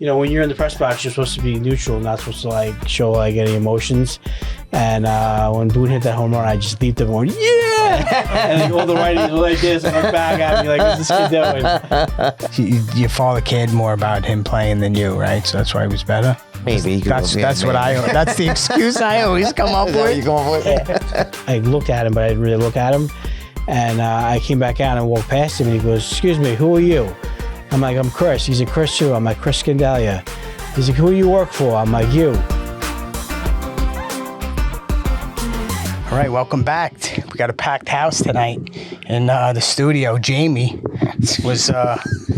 You know, when you're in the press box, you're supposed to be neutral, not supposed to like show like any emotions. And when Boone hit that home run, I just leaped up and went, yeah! And like, all the righties were like this, and look back at me like, what's this kid doing? Your father cared more about him playing than you, right? So that's why he was better. Maybe. That's the excuse I always come up with. You come up with? Yeah. I looked at him, but I didn't really look at him. And I came back out and walked past him, and he goes, excuse me, who are you? I'm like, I'm Chris. He's like, Chris who? I'm like, Chris Scandaglia. He's like, who do you work for? I'm like, you. All right, welcome back. We got a packed house tonight in the studio. Jamie was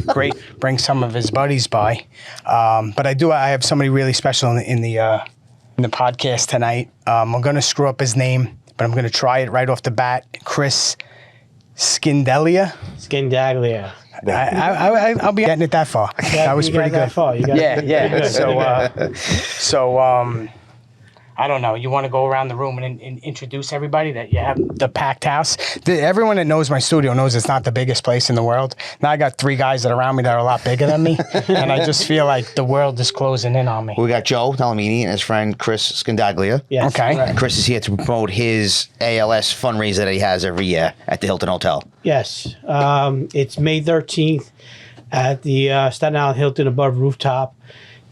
great. Bring some of his buddies by, but I have somebody really special in the podcast tonight. I'm gonna screw up his name, but I'm gonna try it right off the bat. Chris Scandaglia. Scandaglia. I'll be getting it that far. That was pretty good. That far. You got Yeah. So I don't know. You want to go around the room and introduce everybody that you have the packed house? Everyone that knows my studio knows it's not the biggest place in the world. Now I got 3 guys that are around me that are a lot bigger than me, and I just feel like the world is closing in on me. We got Joe Talamini and his friend Chris Scandaglia. Yes, okay. Right. Chris is here to promote his ALS fundraiser that he has every year at the Hilton Hotel. Yes. It's May 13th at the Staten Island Hilton above rooftop.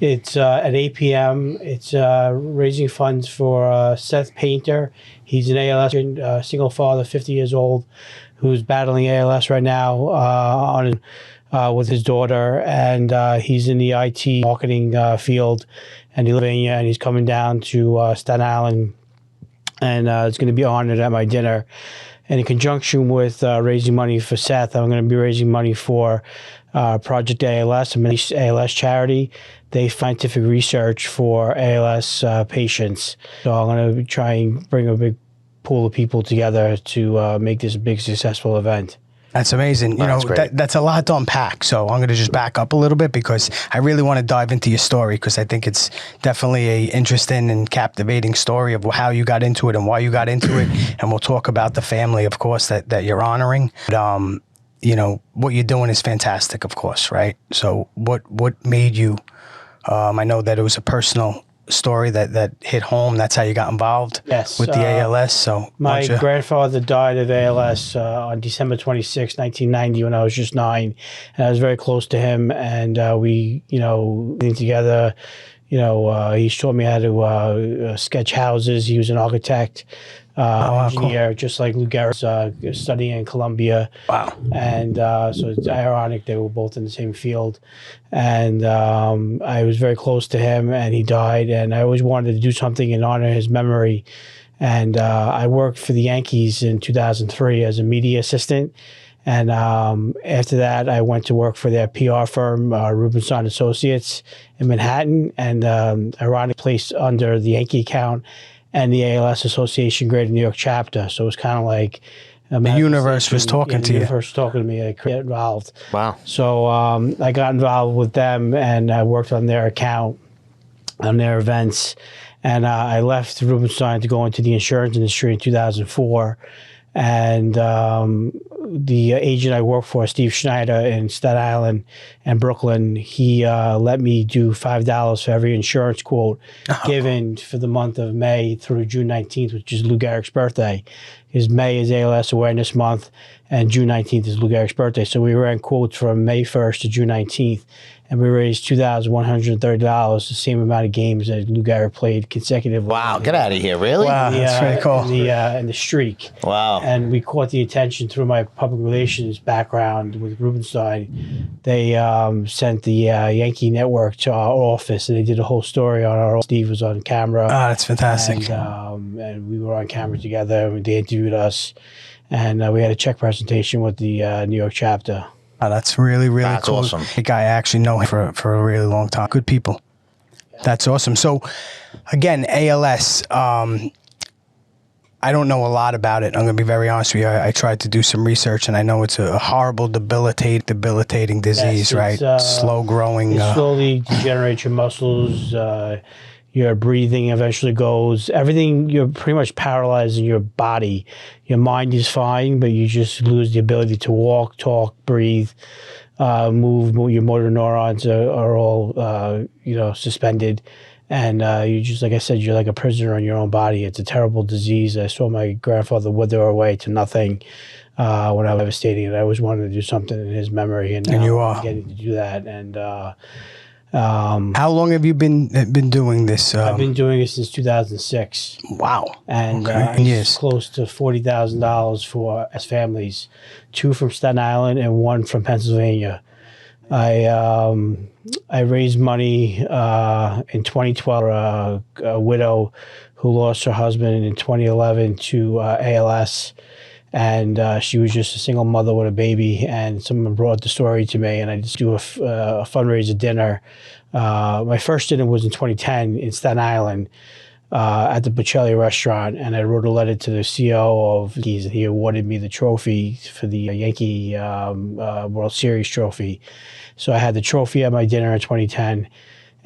It's at 8 p.m. It's raising funds for Seth Painter. He's an ALS single father, 50 years old, who's battling ALS right now with his daughter. And he's in the IT marketing field, and he's coming down to Staten Island, and it's going to be honored at my dinner. And in conjunction with raising money for Seth, I'm going to be raising money for Project ALS, an ALS charity. They scientific research for ALS patients. So I'm going to try and bring a big pool of people together to make this a big successful event. That's amazing. You know, that's a lot to unpack. So I'm going to just back up a little bit because I really want to dive into your story, because I think it's definitely a interesting and captivating story of how you got into it and why you got into it. And we'll talk about the family, of course, that you're honoring. But, you know, what you're doing is fantastic, of course, right? So what made you, I know that it was a personal story that hit home. That's how you got involved with the ALS. So my grandfather died of ALS on December 26, 1990, when I was just 9, and I was very close to him. And we, living together. He showed me how to sketch houses. He was an architect, engineer, cool. Just like Lou Gehrig's studying in Columbia. Wow. And so it's ironic they were both in the same field. And I was very close to him, and he died. And I always wanted to do something in honor of his memory. And I worked for the Yankees in 2003 as a media assistant. And after that, I went to work for their PR firm, Rubenstein Associates in Manhattan, and ironically placed under the Yankee account and the ALS Association Greater New York chapter. So it was kind of like the universe was talking to you. The universe was talking to me. I got involved. Wow. So I got involved with them, and I worked on their account, on their events. And I left Rubenstein to go into the insurance industry in 2004. And the agent I worked for, Steve Schneider in Staten Island and Brooklyn, he let me do $5 for every insurance quote given for the month of May through June 19th, which is Lou Gehrig's birthday. Because May is ALS Awareness Month, and June 19th is Lou Gehrig's birthday. So we ran quotes from May 1st to June 19th. And we raised $2,130, the same amount of games that Lou Gehrig played consecutively. Wow, get out of here, really? Wow, that's very cool. In the streak. Wow. And we caught the attention through my public relations background with Rubenstein. They sent the Yankee network to our office, and they did a whole story on our office. Steve was on camera. Oh, that's fantastic. And we were on camera together, and they interviewed us. And we had a check presentation with the New York chapter. Oh, that's really, really that's cool. Awesome. The guy I actually know him for a really long time. Good people. That's awesome. So, again, ALS, I don't know a lot about it. I'm going to be very honest with you. I tried to do some research, and I know it's a horrible, debilitating disease, yes, right? Slow growing. It slowly degenerates your muscles. Your breathing eventually goes. Everything, you're pretty much paralyzed in your body. Your mind is fine, but you just lose the ability to walk, talk, breathe. your motor neurons are all suspended, and you just, like I said, you're like a prisoner in your own body. It's a terrible disease. I saw my grandfather wither away to nothing when I was devastated, and I always wanted to do something in his memory, and now you are I'm getting to do that. And how long have you been doing this? I've been doing it since 2006. Wow. And Okay. Yes. close to $40,000 for as families, 2 from Staten Island and 1 from Pennsylvania. I raised money in 2012 for a widow who lost her husband in 2011 to ALS. And she was just a single mother with a baby, and someone brought the story to me, and I just do a fundraiser dinner. My first dinner was in 2010 in Staten Island at the Bocelli restaurant, and I wrote a letter to the CEO of Yankees, and he awarded me the trophy for the Yankee World Series trophy. So I had the trophy at my dinner in 2010.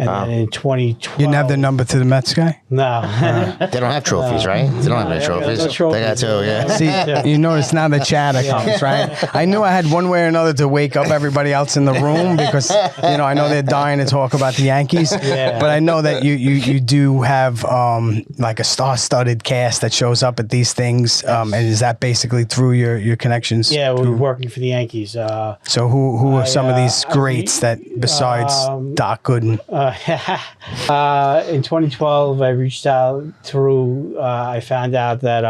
And then in 2012... You didn't have the number to the Mets guy? No. They don't have trophies, right? They don't have any trophies. No trophies. They got 2, yeah. See, you notice now the chatter comes, right? I knew I had one way or another to wake up everybody else in the room because, I know they're dying to talk about the Yankees. Yeah. But I know that you do have like a star-studded cast that shows up at these things. And is that basically through your connections? Yeah, we're working for the Yankees. So who are some of these greats that besides Doc Gooden? In 2012, I reached out through, I found out that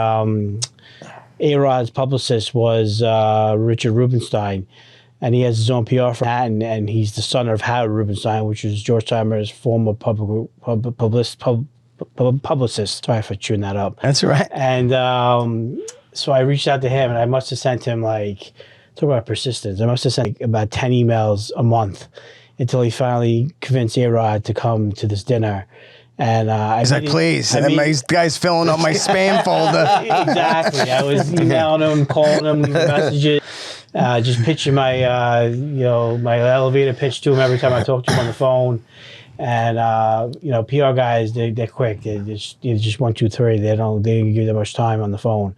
A-Rod's publicist was Richard Rubenstein, and he has his own PR for Manhattan, and he's the son of Howard Rubenstein, which is George Timer's former publicist. Sorry for chewing that up. That's right. And so I reached out to him, and I must have sent him talk about persistence. I must have sent about 10 emails a month until he finally convinced A-Rod to come to this dinner. And he's like, please, my guy's filling up my spam folder. Exactly. I was emailing him, calling him, leaving messages, just pitching my my elevator pitch to him every time I talk to him on the phone. And PR guys, they're quick. They just 1, 2, 3. They don't give you that much time on the phone.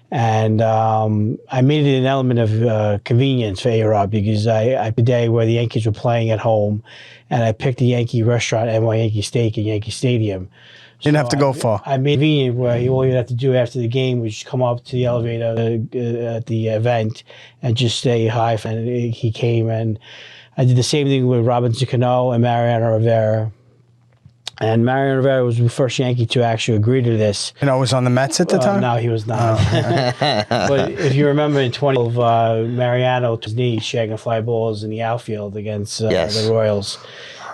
And I made it an element of convenience for A-Rod because I the day where the Yankees were playing at home, and I picked a Yankee restaurant, NY Yankee Steak in Yankee Stadium. Didn't have to go far. I made it convenient where all you have to do after the game was just come up to the elevator at the event and just say hi. And he came, and I did the same thing with Robinson Cano and Mariano Rivera. And Mariano Rivera was the first Yankee to actually agree to this. Was on the Mets at the time? No, he was not. But if you remember in 2012, Mariano took his knee shagging fly balls in the outfield against the Royals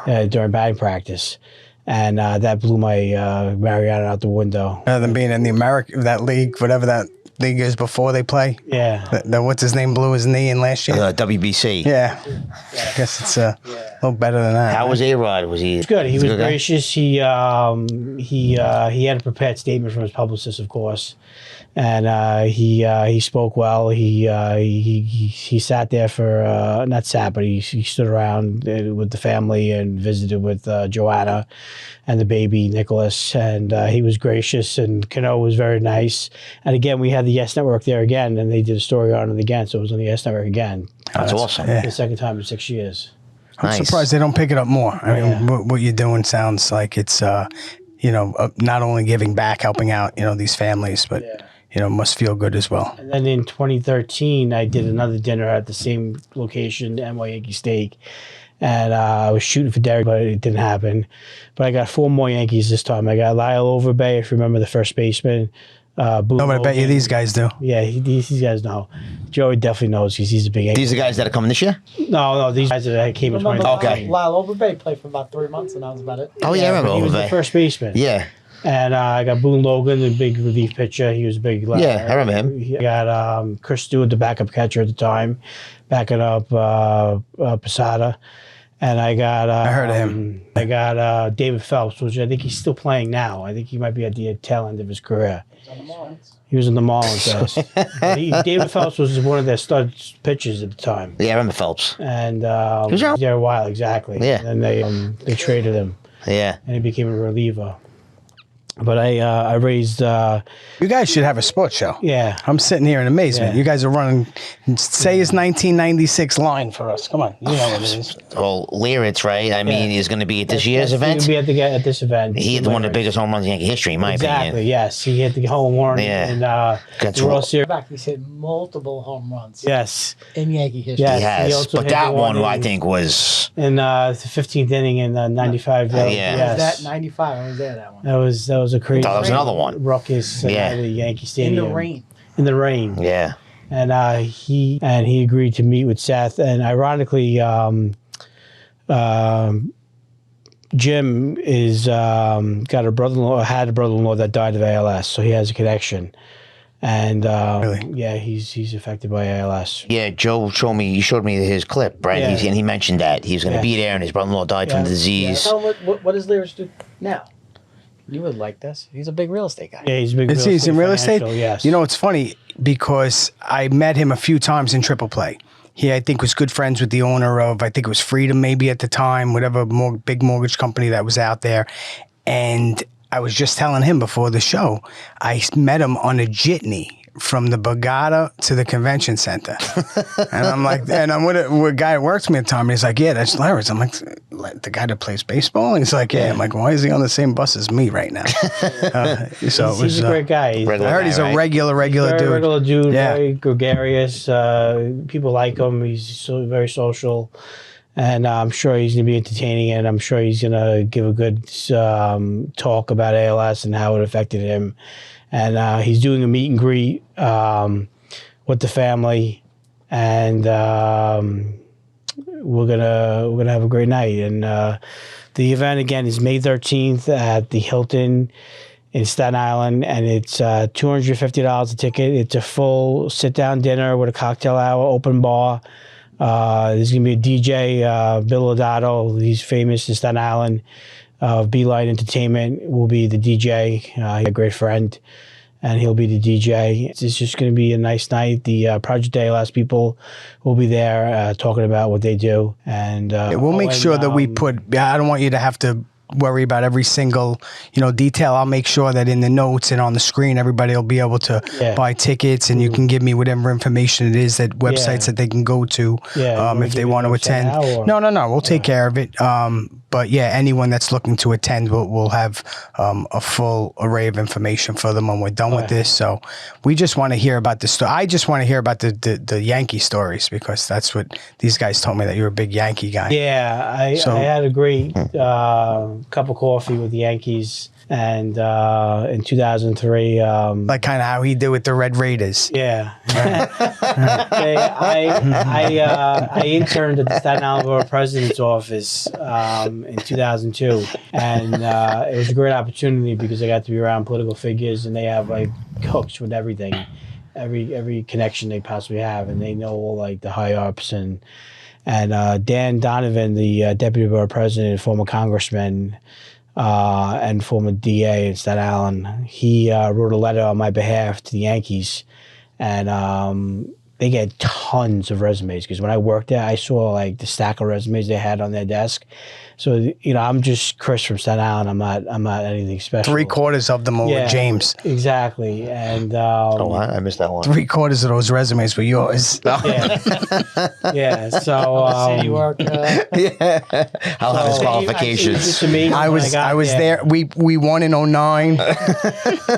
during batting practice. And that blew my Mariano out the window. Other than being in that league, whatever that league is before they play. Yeah. What's his name blew his knee in last year? WBC. Yeah. I guess it's a little better than that. How was A-Rod? Was he? Good. He was good gracious. He had a prepared statement from his publicist, of course, and he spoke well. He sat there for not sat, but he stood around with the family and visited with Joanna and the baby Nicholas, and he was gracious. And Cano was very nice. And again, we had the Yes Network there again, and they did a story on it again, so it was on the Yes Network again. That's awesome. The second time in 6 years. I'm surprised they don't pick it up more. I mean, what you're doing sounds like it's, not only giving back, helping out, these families, but, must feel good as well. And then in 2013, I did another dinner at the same location, NY Yankee Steak. And I was shooting for Derek, but it didn't happen. But I got 4 more Yankees this time. I got Lyle Overbay, if you remember, the first baseman. No, but I bet you these guys do. Yeah, these guys know. Joey definitely knows because he's a big Yankee. These are the guys that are coming this year? No, these guys that came in 2013. Okay. Lyle Overbay played for about 3 months, and that was about it. Oh, yeah, I remember He was the Overbay. first baseman. Yeah. And I got Boone Logan, the big relief pitcher. He was a big. Yeah, I remember him. I got Chris Stewart, the backup catcher at the time, backing up Posada. And I got. I heard of him. I got David Phelps, which I think he's still playing now. I think he might be at the tail end of his career. He was in the Marlins. Yes. David Phelps was one of their stud pitchers at the time. Yeah, I remember Phelps. And he was there a while, exactly. Yeah. And then they traded him. Yeah. And he became a reliever. But I raised. You guys should have a sports show. Yeah. I'm sitting here in amazement. Yeah. You guys are running, say his 1996 line for us. Come on. You know what it is. Well, Lyritz, right? I mean, is going to be at this year's He's event. going to be at this event. He had one of the biggest home runs in Yankee history, in my Exactly. opinion. Yes, he hit the home run. Yeah. And That's the World what- Series. In fact, he's hit multiple home runs Yes. in Yankee history. Yes. He has. also But hit that the one, in- I think, was... in the 15th inning in 95. Yeah. Yes. Was that 95? I was there that one. That was a crazy. That was another one. Ruckus Yeah. at the Yankee In Stadium. the rain. In the rain. Yeah. And he agreed to meet with Seth. And ironically, Jim is got a brother-in-law, had a brother-in-law that died of ALS, so he has a connection. And Really? yeah, he's affected by ALS. Yeah, Joe showed me his clip, right? Yeah. And he mentioned that he was going to Yeah. be there, and his brother-in-law died from Yeah. the disease. Tell him what does Lyrics do now? You would like this. He's a big real estate guy. Yeah, he's a big. He's in real estate? financial, Yes. You know, it's funny because I met him a few times in Triple Play. He, I think, was good friends with the owner of, I think it was Freedom maybe at the time, whatever big mortgage company that was out there. And I was just telling him before the show, I met him on a jitney from the Borgata to the convention center. And I'm like, and I'm with a guy that works with me at the time. And he's like, yeah, that's Larry's. I'm like, the guy that plays baseball? And he's like, yeah. I'm like, why is he on the same bus as me right now? He's a great guy. I heard he's a regular Very dude. regular dude, Yeah. very gregarious. People like him. He's very social, and I'm sure he's going to be entertaining. And I'm sure he's going to give a good talk about ALS and how it affected him. And he's doing a meet and greet with the family, and we're gonna have a great night. And the event again is May 13th at the Hilton in Staten Island, and it's $250 a ticket. It's a full sit-down dinner with a cocktail hour, open bar. There's going to be a DJ, Bill Lodato. He's famous in Staten Island. Beeline Entertainment will be the DJ. He's a great friend, and he'll be the DJ. It's just going to be a nice night. The Project ALS people will be there talking about what they do. And We'll make sure that we put, I don't want you to have to worry about every single, detail. I'll make sure that in the notes and on the screen, everybody will be able to buy tickets, and you can give me whatever information it is, that websites that they can go to if they want to attend. No, we'll take care of it. But yeah, anyone that's looking to attend will have a full array of information for them when we're done with this. So we just want to hear about the story. I just want to hear about the Yankee stories, because that's what these guys told me, that you're a big Yankee guy. Yeah, I had a great cup of coffee with the Yankees, and in 2003, like kind of how he did with the Red Raiders. yeah, I interned at the Staten Island Borough President's office in 2002, and it was a great opportunity because I got to be around political figures, and they have like hooks with everything, every connection they possibly have, and they know all like the high ups and Dan Donovan, the deputy borough president, former congressman, and former DA in Staten Island, he wrote a letter on my behalf to the Yankees, and they get tons of resumes, because when I worked there, I saw like the stack of resumes they had on their desk. So I'm just Chris from Staten Island. I'm not anything special. 3/4 of them were James. Exactly, and I missed that one. 3/4 of those resumes were yours. yeah. So City work. I'll have his qualifications. It's amazing. I was there. We won in 09.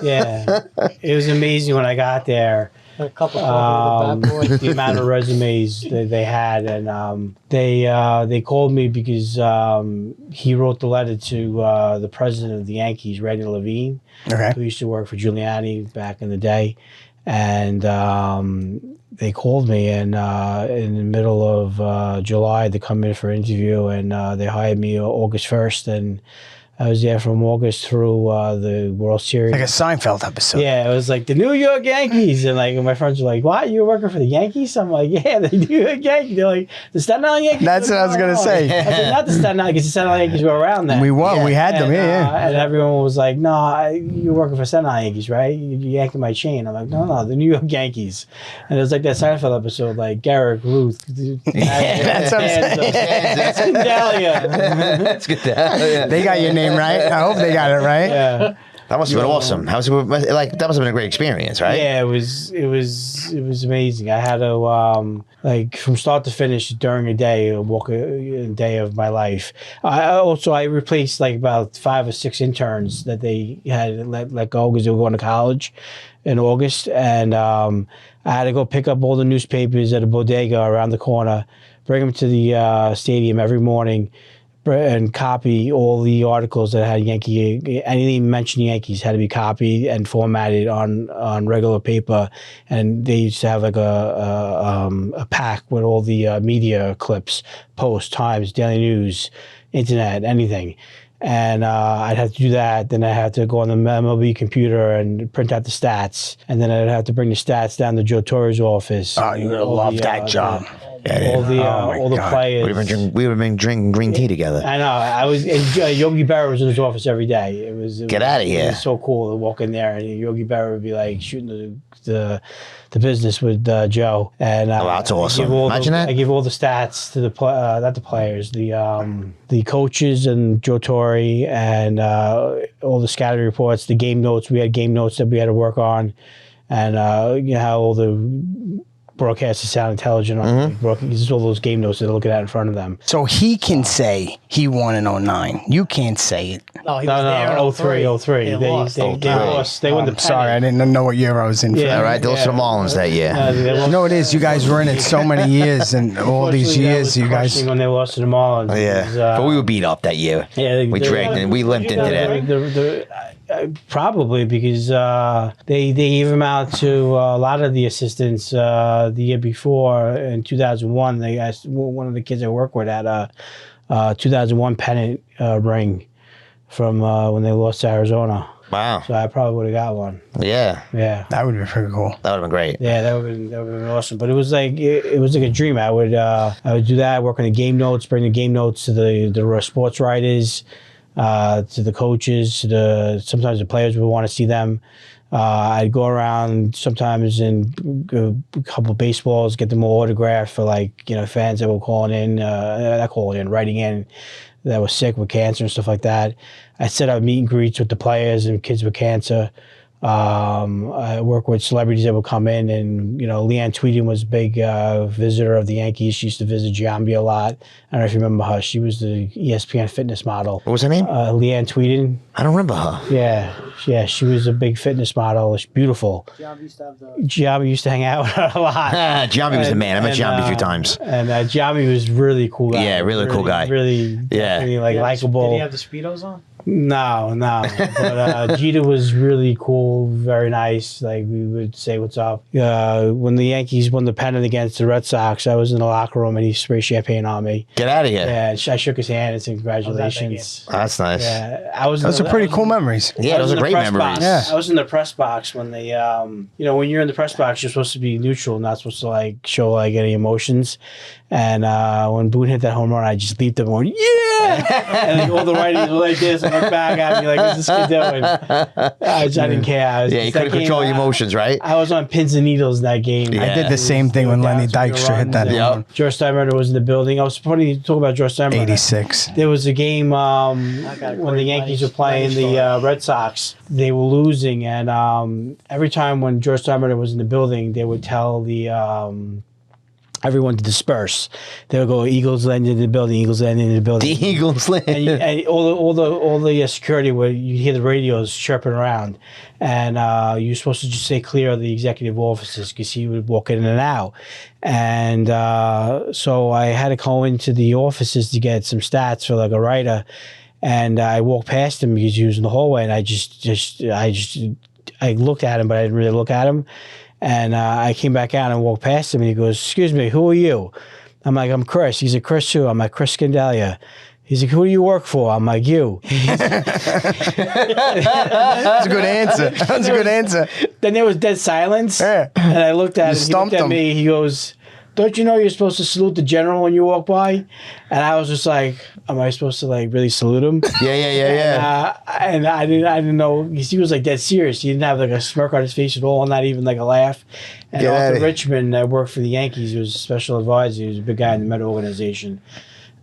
Yeah, it was amazing when I got there. A couple of bad boys. The amount of resumes that they had, and they called me because he wrote the letter to the president of the Yankees, Randy Levine, who used to work for Giuliani back in the day, and they called me, and in the middle of July to come in for an interview, and they hired me August 1st, and I was there from August through the World Series. Like a Seinfeld episode. Yeah, it was like the New York Yankees. And like my friends were like, what? You were working for the Yankees? I'm like, yeah, the New York Yankees. They're like, the Staten Island Yankees? That's what I was going to say. I said, not the Staten Island, because the Staten Island Yankees were around then. We won. We had them. And everyone was like, no, you're working for Staten Island Yankees, right? You're yanking my chain. I'm like, no, the New York Yankees. And it was like that Seinfeld episode, like Gehrig, Ruth. That's what I'm saying. Scandaglia. That's good. They got your name right. I hope they got it right. Yeah. That must have been awesome. That must have been a great experience, right? Yeah, it was amazing. I had to like from start to finish during a day, walk a day of my life. I replaced like about 5 or 6 interns that they had let go because they were going to college in August, and I had to go pick up all the newspapers at a bodega around the corner, bring them to the stadium every morning, and copy all the articles that had anything mentioning Yankees had to be copied and formatted on regular paper. And they used to have like a pack with all the media clips, posts, times, daily news, internet, anything. And I'd have to do that. Then I had to go on the MLB computer and print out the stats. And then I'd have to bring the stats down to Joe Torre's office. Oh, you're gonna love that job. All the players. We would have been drinking green tea together. I know. I was. And Yogi Berra was in his office every day. Get out of here. It was so cool to walk in there, and Yogi Berra would be like shooting the business with Joe. And that's awesome. Imagine that. I give all the stats to not the players, the coaches and Joe Torre, and all the scouting reports, the game notes. We had game notes that we had to work on, and how all the broadcasters sound intelligent on just all those game notes that they're looking at in front of them. So he can say he won in 09. You can't say it. No, he was there in 03. They lost. They lost. They won the pennant. Sorry, I didn't know what year I was in. All right, they lost to the Marlins that year. No, it is. You guys were in it so many years, and all these years, you guys. When they lost to the Marlins. Yeah, but we were beat up that year. Yeah, we dragged and we limped into that. Probably because they gave him out to a lot of the assistants the year before in 2001. They asked one of the kids I work with had a 2001 pennant ring from when they lost to Arizona. Wow. So I probably would have got one. Yeah. Yeah. That would be pretty cool. That would have been great. Yeah, that would have been awesome. But it was like a dream. I would do that, work on the game notes, bring the game notes to the sports writers, to the coaches, sometimes the players would want to see them. I'd go around sometimes and a couple of baseballs, get them all autographed for fans that were writing in that were sick with cancer and stuff like that. I set up meet and greets with the players and kids with cancer. I work with celebrities that would come in, and Leanne Tweeden was a big visitor of the Yankees. She used to visit Giambi a lot. I don't know if you remember her. She was the ESPN fitness model. What was her name? Leanne Tweeden. I don't remember her. Yeah, she was a big fitness model. She's beautiful. Giambi used to hang out with her a lot. Giambi was the man. I met Giambi a few times. And Giambi was really cool guy. Yeah, really cool guy. Really, likable. Did he have the Speedos on? No. But Jeter was really cool, very nice. Like, we would say what's up. When the Yankees won the pennant against the Red Sox, I was in the locker room and he sprayed champagne on me. Get out of here. Yeah, I shook his hand and said congratulations. That's nice. Yeah, those are pretty cool memories. Yeah, those are great memories. Yeah. I was in the press box when they, when you're in the press box, you're supposed to be neutral, not supposed to show any emotions. And when Boone hit that home run, I just leaped up and went, yeah! And all the writers were like this and looked back at me like, what's this kid doing? I didn't care. You couldn't control your emotions, right? I was on pins and needles in that game. Yeah. I did the same thing when Lenny Dykstra hit that home run. George Steinbrenner was in the building. I was funny to talk about George Steinbrenner. 86. There was a game when the Yankees were playing the Red Sox. They were losing, and every time when George Steinbrenner was in the building, they would tell the everyone to disperse. They would go, Eagles landed in the building, Eagles landed in the building. The Eagles landed. And all the security, you'd hear the radios chirping around. And you're supposed to just stay clear of the executive offices because he would walk in and out. And so I had to go into the offices to get some stats for a writer. And I walked past him because he was in the hallway, and I looked at him, but I didn't really look at him. And I came back out and walked past him, and he goes, excuse me, who are you? I'm like, I'm Chris. He's like, Chris who? I'm like, Chris Scandaglia. He's like, who do you work for? I'm like, you. That's a good answer. That's a good answer. Then there was dead silence. Yeah. And I looked at him. He looked at him. me. He goes, don't you know you're supposed to salute the general when you walk by? And I was just like, am I supposed to really salute him? Yeah. And I didn't know, because he was dead serious. He didn't have a smirk on his face at all, not even a laugh. And Arthur Richmond, that worked for the Yankees, he was a special advisor. He was a big guy in the Met organization.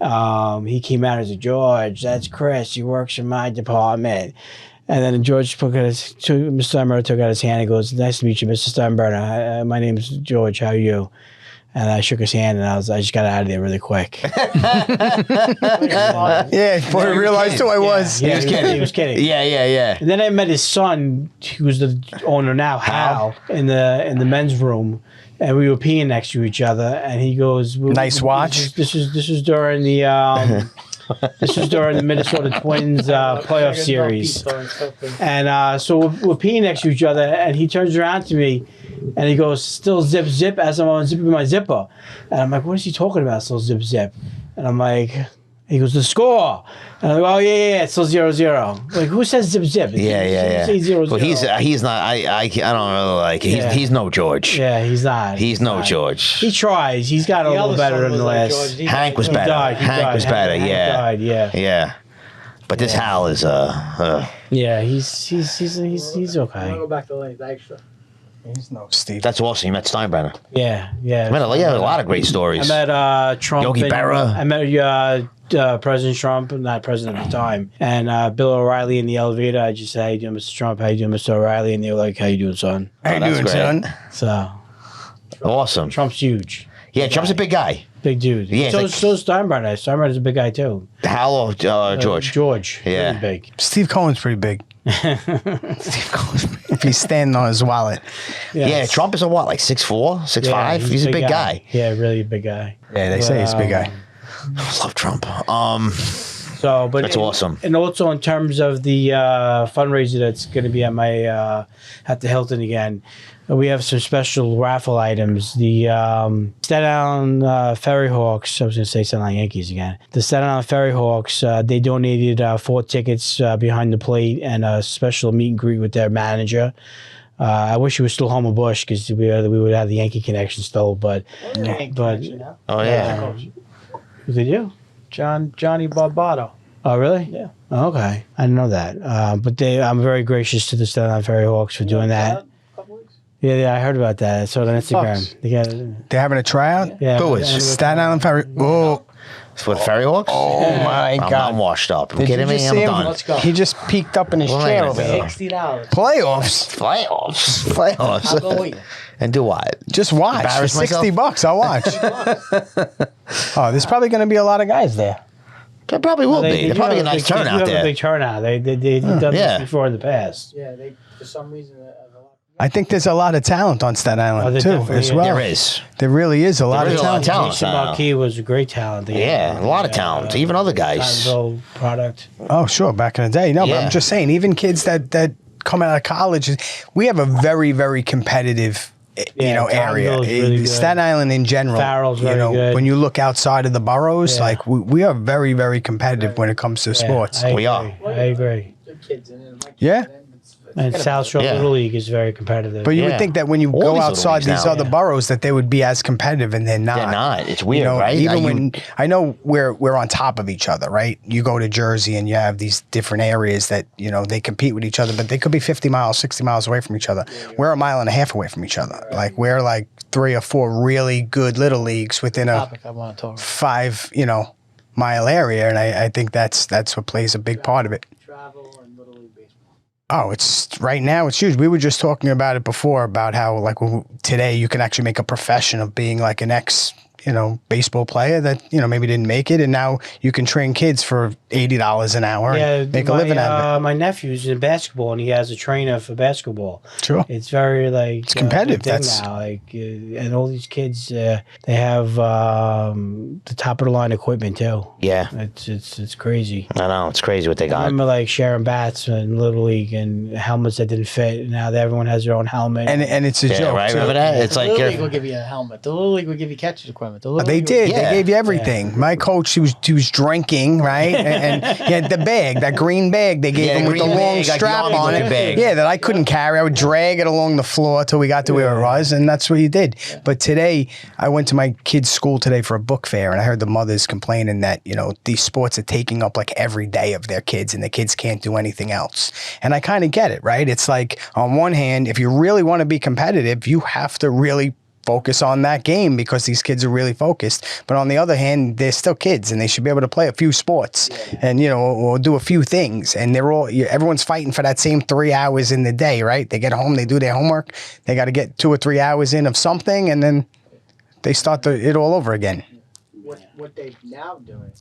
He came out as a George, that's Chris. He works in my department. And then George Mr. Steinbrenner took out his hand and goes, "Nice to meet you, Mr. Steinbrenner. My name's George. How are you?" And I shook his hand, and I just got out of there really quick. Yeah, before I realized who I was. Yeah, he was kidding. Yeah. And then I met his son, who's the owner now, Hal, in the men's room, and we were peeing next to each other. And he goes, "Nice watch." This is during the this was during the Minnesota Twins playoff series, and so we're peeing next to each other, and he turns around to me, and he goes, "Still zip zip," as I'm unzipping my zipper, and I'm like, "What is he talking about? Still zip zip?" And I'm like. He goes, "The score." And I'm like, "Oh, yeah, it's still 0-0. Like, who says zip zip? Yeah. Say 0-0. Well, he's not. I don't really like. He's no George. Yeah, he's not. He's no George. He tries. He's got a little better in the last. Hank was better. Hank was better. Yeah. But this Hal is Yeah, he's okay. Go back to Lane extra. He's no Steve. That's awesome. You met Steinbrenner. Yeah. I met a lot of great stories. I met Trump. Yogi Berra. I met President Trump, not president at the time, and Bill O'Reilly in the elevator. I just said, "How you doing, Mr. Trump? How you doing, Mr. O'Reilly?" And they were like, "How you doing, son?" How you that's doing, great. son? So Awesome. Trump's huge. Yeah, Trump's a big guy. Big dude. Yeah, so like- is Steinbrenner. Steinbrenner's a big guy too. Hal or George? George. Yeah. Really big. Steve Cohen's pretty big. If he's standing on his wallet. Yeah, Trump is a what, like 6'4", 6'5"? He's a big guy. Yeah, really a big guy. Yeah, they say he's a big guy. I love Trump. So, but That's awesome. And also in terms of the fundraiser that's going to be at my at the Hilton again, we have some special raffle items. The Staten Island Ferry Hawks. I was going to say Staten Island Yankees again. The Staten Island Ferry Hawks. They donated 4 tickets behind the plate and a special meet and greet with their manager. I wish he was still Homer Bush because we would have the Yankee connection still. But Oh, yeah. did you? Johnny Barbato. Oh, really? Yeah. Oh, okay. I didn't know that. But I'm very gracious to the Staten Island Ferry Hawks for doing that. Yeah, I heard about that. I saw it on Instagram. They're having a tryout? Yeah. Who is? Staten Island Ferry. Oh, For the Ferry Hawks? oh my I'm God. washed up. Are you Did kidding you me? just I'm see him? done. Let's go. He just peeked up in his What am I chair gonna over do? here. $60. Playoffs? Playoffs. I'll go with you. And do what? Just watch. For Embarrass myself? $60, I'll watch. Oh, there's probably going to be a lot of guys there. There probably will be. There's probably a nice turnout They do have a there. big turnout. They've done Yeah. this before in the past. Yeah, they for some reason have a lot. I think there's a lot of talent on Staten Island, there too, definitely as is. well. There is. There really is a lot There of is a lot of talent. talent. Jason Marquis was a great talent. Yeah, a lot of talent. Even other guys. Cottonville product. Oh, sure, back in the day. No, but Yeah. I'm just saying, even kids that come out of college, we have a very, very competitive area. Cottonville's really good. Staten Island in general. Farrell's very good. When you look outside of the boroughs, Yeah. like we are very, very competitive when it comes to sports. I We are. agree. I agree. Good kids in it. Like, Yeah. And South Shore Yeah. Little League is very competitive. But you Yeah. would think that when you All go these outside little leagues these now, other yeah. boroughs that they would be as competitive, and they're not. They're not. It's weird, right? Even You- when I know we're on top of each other, right? You go to Jersey and you have these different areas that they compete with each other, but they could be 50 miles, 60 miles away from each other. We're a mile and a half away from each other. Like we're like 3 or 4 really good little leagues within a topic I want to talk about. 5 mile area, and I think that's what plays a big part of it. Travel and Little League baseball. Oh, it's right now it's huge. We were just talking about it before about how like today you can actually make a profession of being like an ex baseball player that maybe didn't make it, and now you can train kids for $80 an hour and make a living out of it. My nephew's in basketball and he has a trainer for basketball. Sure. It's very it's competitive. Thing now. And all these kids they have the top of the line equipment too. Yeah. It's crazy. I know. It's crazy what they I got. remember like sharing bats in Little League and helmets that didn't fit. And now everyone has their own helmet. And it's a Yeah, joke right? too. Remember that? It's The like Little League will give you a helmet. The Little League will give you catcher's equipment. The Little They League did. Yeah. They gave you everything. My coach, he was drinking, right? And he had the bag, that green bag they gave Yeah, him the with the green long bag, like the strap army on looking it. bag. Yeah, that I couldn't carry. I would drag it along the floor till we got to where it was, and that's what he did. But today, I went to my kid's school today for a book fair, and I heard the mothers complaining that, these sports are taking up like every day of their kids, and the kids can't do anything else. And I kind of get it, right? It's like, on one hand, if you really want to be competitive, you have to really focus on that game because these kids are really focused. But on the other hand, they're still kids and they should be able to play a few sports and, you know, or do a few things. And everyone's fighting for that same 3 hours in the day, right? They get home, they do their homework. They got to get 2 or 3 hours in of something, and then they start it all over again. What they're now doing.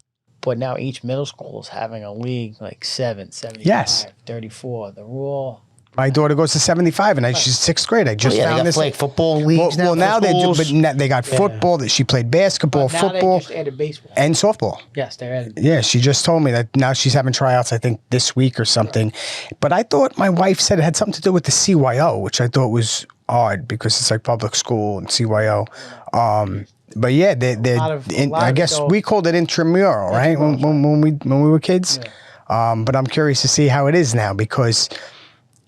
But now each middle school is having a league like 7, 75, Yes. 34. The rule. My daughter goes to 75, and she's 6th grade. I just They found got this. like football leagues Well, now for they do, schools. but they got football. That she played basketball, Now football, they just added baseball. and softball. Yes, they're added. Yeah, she just told me that now she's having tryouts, I think, this week or something. But I thought my wife said it had something to do with the CYO, which I thought was odd because it's like public school and CYO. But yeah, I guess we called it intramural, right? When we were kids. Yeah. But I'm curious to see how it is now because,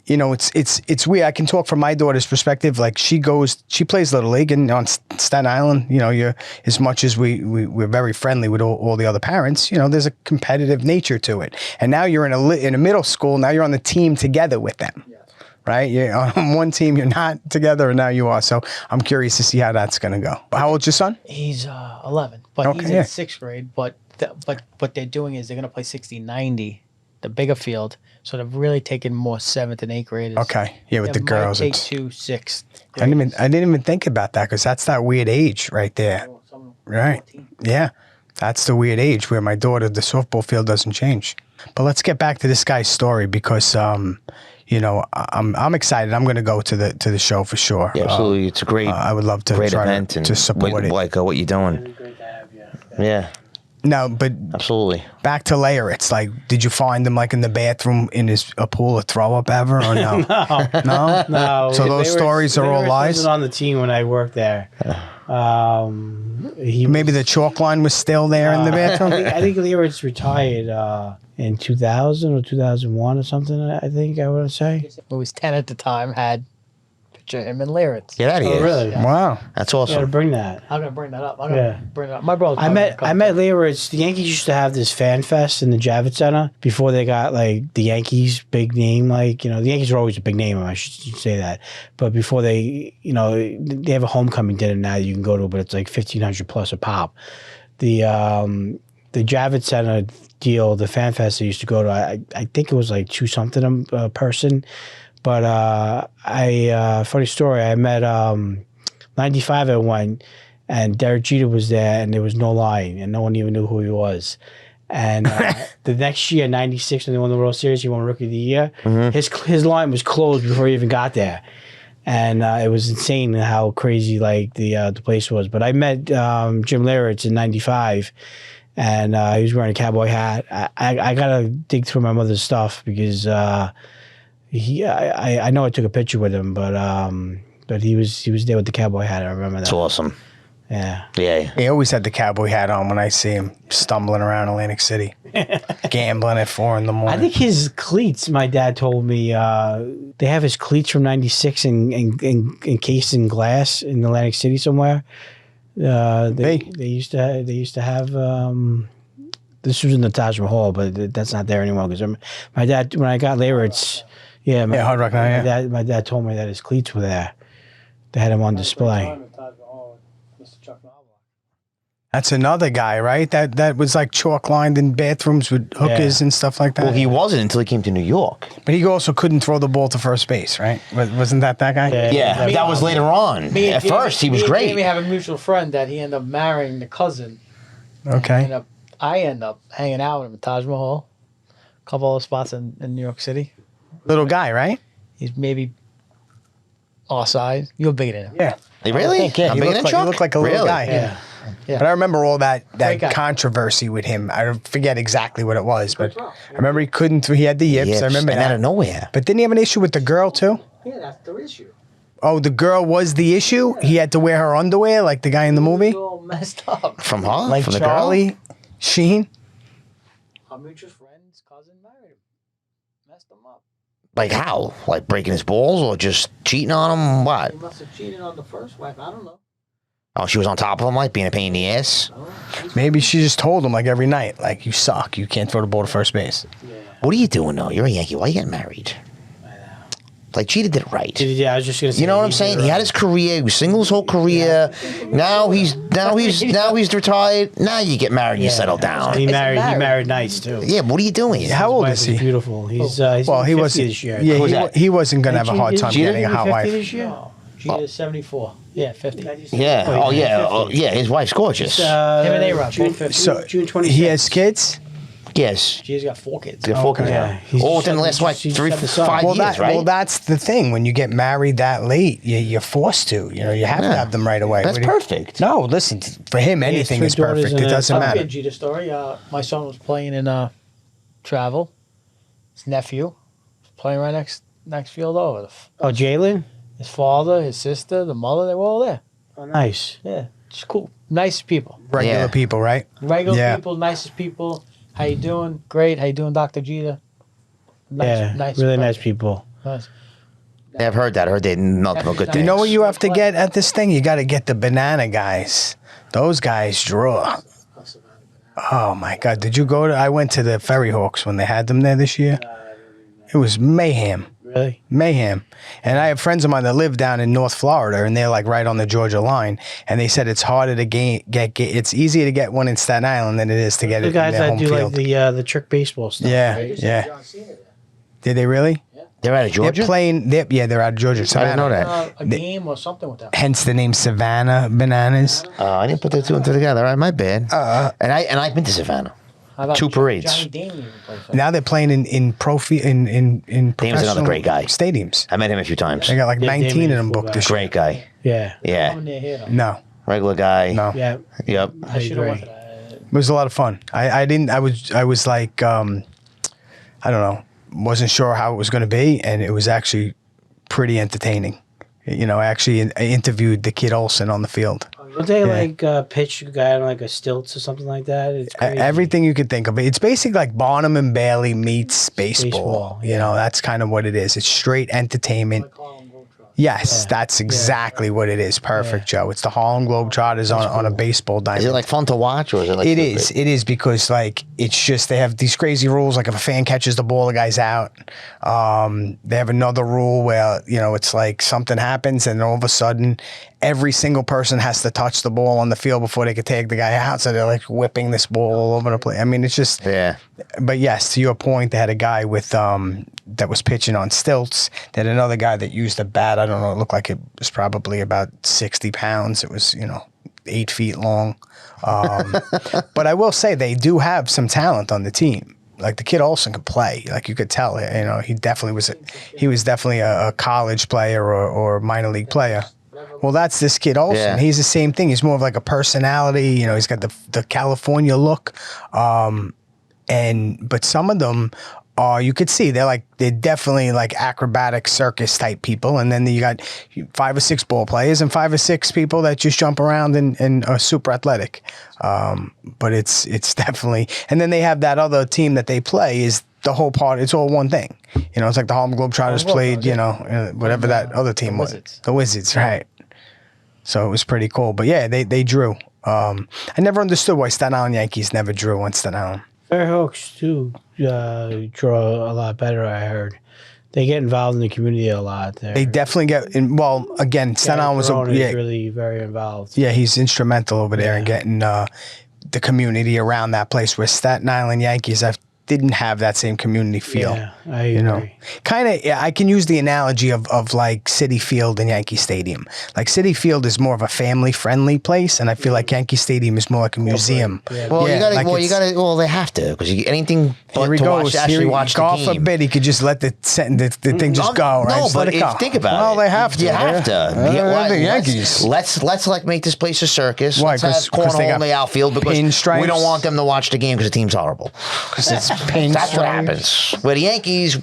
you know, it's weird. I can talk from my daughter's perspective. Like she plays Little League and on Staten Island, you know, as much as we're very friendly with all the other parents, you know, there's a competitive nature to it. And now you're in a middle school. Now you're on the team together with them. Yeah. Right? You're on one team, you're not together, and now you are. So I'm curious to see how that's going to go. How old's your son? He's 11, but he's in 6th grade. But what they're doing is they're going to play 60-90, the bigger field. So they're really taking more 7th and 8th graders. Okay, yeah, with the girls. Might take 2 6th. I didn't even think about that because that's that weird age right there. Right? Yeah, that's the weird age where my daughter, the softball field doesn't change. But let's get back to this guy's story because. You know, I'm excited. I'm going to go to the show for sure. Yeah, absolutely. It's a great. I would love to great try event to support it. Like what you're doing. Yeah. No, but absolutely. Back to Layer. It's like, did you find him like in the bathroom in a pool of throw up ever or no? No. So those stories are all lies. Wasn't on the team when I worked there. Maybe the chalk line was still there in the bathroom. I think Leroy's retired in 2000 or 2001 or something. I think I want to say. Who was 10 at the time had picture of him in Lyritz. Yeah, that is. Oh, really? Yeah. Wow, that's You awesome. gotta bring that. I'm gonna bring that up. I'm gonna bring it up. My brother. I met Leroy's. The Yankees used to have this fan fest in the Javits Center before they got like the Yankees big name. Like, you know, the Yankees are always a big name. I should say that. But before they, you know, they have a homecoming dinner now you can go to, but it's like $1,500 plus a pop. The Javits Center deal, the fan fest they used to go to, I think it was like $2 something a person. But funny story, I met 95 I went, and Derek Jeter was there, and there was no line, and no one even knew who he was. And the next year, 96, when they won the World Series, he won Rookie of the Year. Mm-hmm. His line was closed before he even got there. And it was insane how crazy like the place was. But I met Jim Lehrer in 95, and he was wearing a cowboy hat. I gotta dig through my mother's stuff because I know I took a picture with him, but he was there with the cowboy hat. I remember that. That's awesome. Yeah. Yeah. He always had the cowboy hat on when I see him stumbling around Atlantic City, gambling at 4 in the morning. I think his cleats, my dad told me, they have his cleats from 96 encased in glass in Atlantic City somewhere. They used to have this was in the Taj Mahal, but that's not there anymore because my dad, when I got later, Hard Rock now, yeah. My dad told me that his cleats were there. They had them on display. That's another guy, right? That was like chalk lined in bathrooms with hookers and stuff like that. Well, he wasn't until he came to New York. But he also couldn't throw the ball to first base, right? Wasn't that guy? Yeah, that was later on. At first, he was great. We have a mutual friend that he ended up marrying the cousin. Okay. I end up hanging out with him at Taj Mahal, a couple of spots in New York City. Little guy, right? He's maybe our size. You're bigger than him. Yeah. Really? Yeah, I'm bigger than Chuck? You look like a little guy. Yeah. Yeah. But I remember all that Great guy. controversy with him. I forget exactly what it was, but I remember he couldn't. He had the yips. I remember and that. out of nowhere. But didn't he have an issue with the girl too? Yeah, that's the issue. Oh, the girl was the issue. He had to wear her underwear like the guy in the movie, He's all messed up. From her? like From the Charlie girl? Sheen. Our mutual friend's cousin married him. Messed him up. Like how? Like breaking his balls or just cheating on him? What? He must have cheated on the first wife. I don't know. Oh, she was on top of him, like being a pain in the ass? Maybe she just told him like every night, like, you suck. You can't throw the ball to first base. What are you doing, though? You're a Yankee. Why are you getting married? Like Jeter did it right. Yeah, I was just gonna say. You know what I'm saying? He had his career. He was single his whole career. Now he's retired. Now you get married. You settle down. He married nice too. Yeah. What are you doing? How old is he? Beautiful. He's well, he wasn't. this year. Yeah, he wasn't gonna have a hard time getting a hot wife. Jeter's 74. Yeah, 50. Yeah. Oh yeah. Oh yeah. His wife's gorgeous. Him and A-Rod, June, both 50. so, June 26th. He has kids. Yes. Jeter's got 4 kids. They're four kids. Yeah. All within the last like He's 3, got the son. 5 years, right? Well, that's the thing. When you get married that late, you're forced to. You know, you have to have them right away. That's perfect. No, listen. For him, anything is three daughters perfect. It and a doesn't I'll matter. give you a Jeter story. My son was playing in travel. His nephew was playing right next field over. Oh, Jalen. His father, his sister, the mother, they were all there. Oh, nice. Yeah, it's cool. Nice people. Regular Yeah. people, right? Regular people, nicest people. How you doing? Great. How you doing, Dr. Jeter? Nice, really nice people. Nice. Yeah, I've heard that. I heard they multiple good You things. You know what you have to get at this thing? You got to get the banana guys. Those guys draw. Oh my God! Did you go to? I went to the Ferry Hawks when they had them there this year. It was mayhem. Really? Mayhem. And I have friends of mine that live down in North Florida, and they're like right on the Georgia line. And they said it's harder to get. It's easier to get one in Staten Island than it is to get The it guys in their that home do field. like the trick baseball stuff. Yeah, right? yeah. Did they really? They're out of Georgia. They're playing. They're out of Georgia. I didn't Savannah. know that. A game or something with that. Hence the name Savannah Bananas. I didn't put the two and two together. All right, my bad. And I've been to Savannah. How about 2 parades. Johnny Damon even plays for Now they're playing in professional another great guy. stadiums. I met him a few times. They got like Yeah, 19 of Damon them is booked cool this year. Great guy. Yeah. Yeah. Coming near here, though. No, Regular guy. no. Yeah. Yep. I should have went agree. to that. It was a lot of fun. I didn't. I was like, I don't know. Wasn't sure how it was going to be, and it was actually pretty entertaining. You know, I actually interviewed the kid Olsen on the field. Would they pitch a guy on like a stilts or something like that? It's crazy. Everything you could think of. It's basically like Barnum and Bailey meets baseball. Baseball, You know, that's kind of what it is. It's straight entertainment. Yes, that's exactly what it is. Perfect, Joe. It's the Harlem Globetrotters on a baseball diamond. Is it like fun to watch, or is it like? It is. It is because like it's just they have these crazy rules. Like if a fan catches the ball, the guy's out. They have another rule where it's like something happens and all of a sudden every single person has to touch the ball on the field before they could take the guy out. So they're like whipping this ball all over the place. I mean, it's just. Yeah. But yes, to your point, they had a guy with that was pitching on stilts. They had another guy that used a bat. I don't know. It looked like it was probably about 60 pounds. It was 8 feet long. But I will say they do have some talent on the team. Like the kid Olsen could play. Like you could tell. He definitely was. He was definitely a college player or minor league player. Well, that's this kid Olsen. Yeah. He's the same thing. He's more of like a personality. He's got the California look. But some of them you could see they're definitely like acrobatic circus type people, and then you got 5 or 6 ball players and 5 or 6 people that just jump around and are super athletic. But it's definitely, and then they have that other team that they play is the whole part. It's all one thing. It's like the Harlem Globetrotters played, whatever that other team was. Wizards. The Wizards, right? So it was pretty cool. But yeah, they drew. I never understood why Staten Island Yankees never drew on Staten Island. Fair Hawks too draw a lot better. I heard they get involved in the community a lot. There. They definitely get in. Well, again, Staten Island was is really very involved. Yeah, he's instrumental over there in getting the community around that place. Where Staten Island Yankees, didn't have that same community feel. Yeah, I agree. Kind of. Yeah, I can use the analogy of like Citi Field and Yankee Stadium. Like Citi Field is more of a family-friendly place, and I feel like Yankee Stadium is more like a museum. Yeah. Well, Yeah, you gotta. Well, they have to because anything but Here he to goes. watch, actually watch the God game. forbid he could just let the thing just go. Right? No, Just let but it go. think about it. Well, they have to. You have to. They're the Yankees. Let's make this place a circus. Why? Let's have 'Cause they cornhole got in the outfield because pinstripes? we don't want them to watch the game because the team's horrible. Because it's That's what happens. Where the Yankees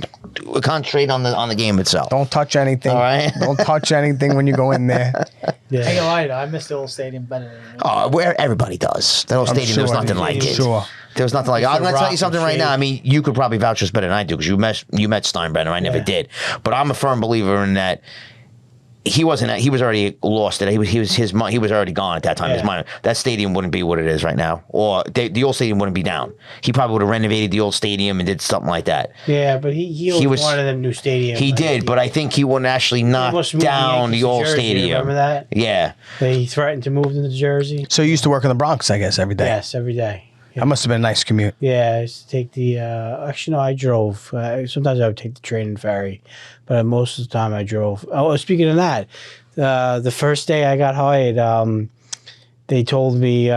concentrate on the game itself. Don't touch anything. All right. Don't touch anything when you go in there. I ain't gonna lie to you, I miss the old stadium better than Oh, where everybody does. That old stadium, there was sure. nothing like it. Sure. There was nothing like it. I'm going to tell you rock something and right now. shake. I mean, you could probably vouch this better than I do because you met Steinbrenner. I never did. But I'm a firm believer in that he wasn't. He was already lost. He was already gone at that time. His mind. That stadium wouldn't be what it is right now, or the old stadium wouldn't be down. He probably would have renovated the old stadium and did something like that. Yeah, but he was one of them new stadiums. He did, but I think he wouldn't actually knock down the old stadium. Remember that? Yeah. They threatened to move into Jersey. So you used to work in the Bronx, I guess, every day. Yes, every day. That must have been a nice commute. Yeah, I used to take the. Actually, no, I drove. Sometimes I would take the train and ferry, but most of the time I drove. Oh, speaking of that, the first day I got hired, they told me, they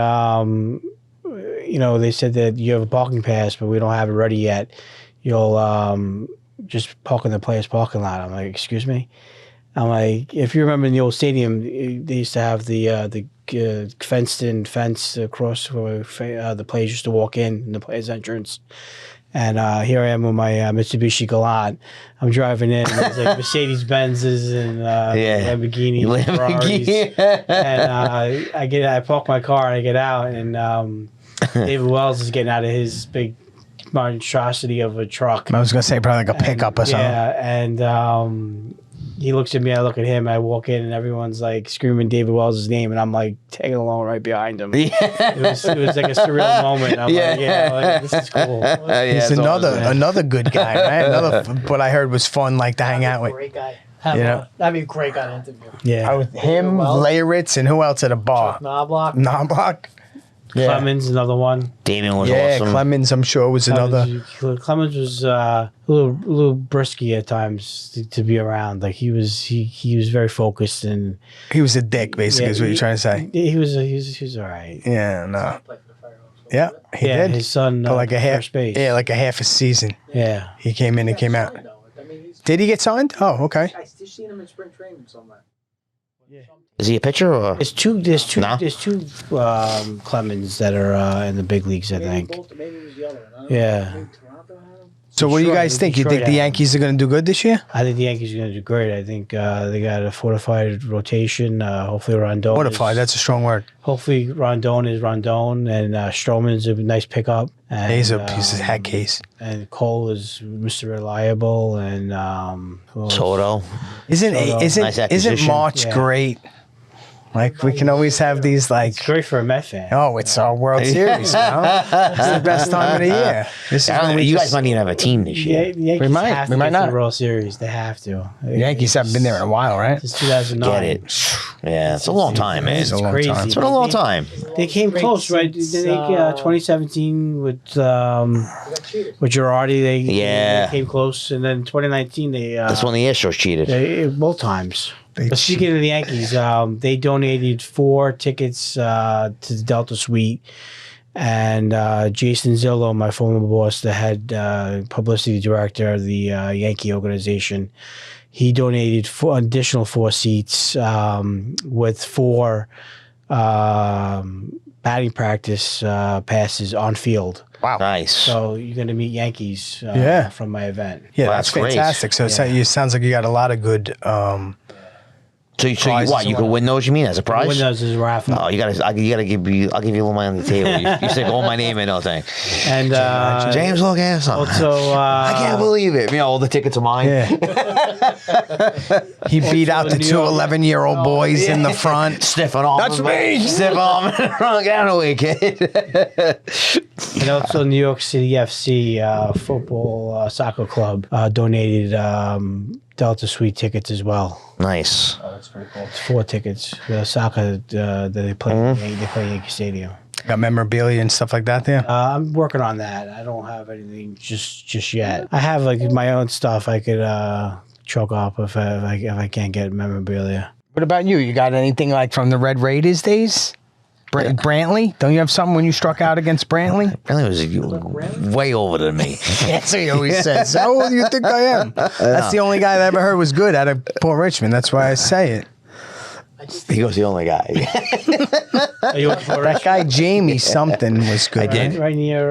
said that you have a parking pass, but we don't have it ready yet. You'll just park in the players' parking lot. I'm like, excuse me. I'm like, if you remember in the old stadium, they used to have the fenced-in fence across where the players used to walk in the players' entrance. And here I am with my Mitsubishi Galant. I'm driving in, and there's like Mercedes-Benzes and Lamborghinis, Ferraris. And I park my car and I get out, and David Wells is getting out of his big monstrosity of a truck. I was going to say probably like a pickup or something. Yeah, and he looks at me, I look at him, I walk in, and everyone's like screaming David Wells' name, and I'm like tagging along right behind him. It was like a surreal moment. I'm like, this is cool. He's another good guy, right? Another what I heard was fun, like to hang out with. Great guy. That'd be a great guy to interview. Yeah, with him, Leyritz, and who else at a bar? Knobloch. Yeah. Clemens, another one. Damon was awesome. Clemens, I'm sure, was another. Clemens was a little brisky at times to be around. Like he was very focused, and he was a dick. Basically, is what you're trying to say. He was all right. Yeah, no. Yeah, he did. His son for like a half space. Yeah, like a half a season. Yeah, he came in and came out. Did he get signed? Oh, okay. I still seen him in spring training somewhere. Yeah. Is he a pitcher or? There's two Clemens that are in the big leagues, I think. Maybe it was the other one. Yeah. So what do you guys think? You think the Yankees are going to do good this year? I think the Yankees are going to do great. I think they got a fortified rotation. Hopefully Rondon. Fortified, that's a strong word. Hopefully Rondon is Rondon, and Stroman's a nice pickup. And, he's a piece of head case. And Cole is Mr. Reliable, and Soto. Isn't March great? Like, we can always have these, like... It's great for a Met fan. Oh, it's our World Series, man. It's the best time of the year. This is when you guys might even have a team this year. The Yankees have to get to the World Series. They have to. The Yankees haven't been there in a while, right? Since 2009. Get it. Yeah, it's a long time, man. It's crazy. It's been a long time. They came close, right? Then 2017 with Girardi, they came close. And then 2019, that's when the Astros cheated. Both times. But speaking of the Yankees, they donated 4 tickets to the Delta Suite, and Jason Zillow, my former boss, the head publicity director of the Yankee organization, he donated additional 4 seats with 4 batting practice passes on field. Wow. Nice. So you're going to meet Yankees from my event. Yeah, that's fantastic. Great. So it sounds like you got a lot of good... So you could win those? You mean as a prize? Win those as a raffle. Oh, you gotta give me. I'll give you a little money on the table. You say all my name and no thing. And James Logan. Also, I can't believe it. All the tickets are mine. Yeah. He beat out the 2 11-year-old boys in the front. Sniffing off. That's me. Sniffing off in the front. Get out of the way, kid. And also New York City FC football soccer club donated Delta Suite tickets as well. Nice. Oh, that's pretty cool. It's 4 tickets for soccer that they play. They play Yankee Stadium. Got memorabilia and stuff like that there. I'm working on that. I don't have anything just yet. I have like my own stuff I could choke up if I can't get memorabilia. What about you? You got anything like from the Red Raiders days? Brantley? Don't you have something when you struck out against Brantley? Brantley was way older than me. That's what he always says. How old do you think I am? That's the only guy that I ever heard was good out of Port Richmond. That's why I say it. He was the only guy. That guy Jamie something was good. I did. Right near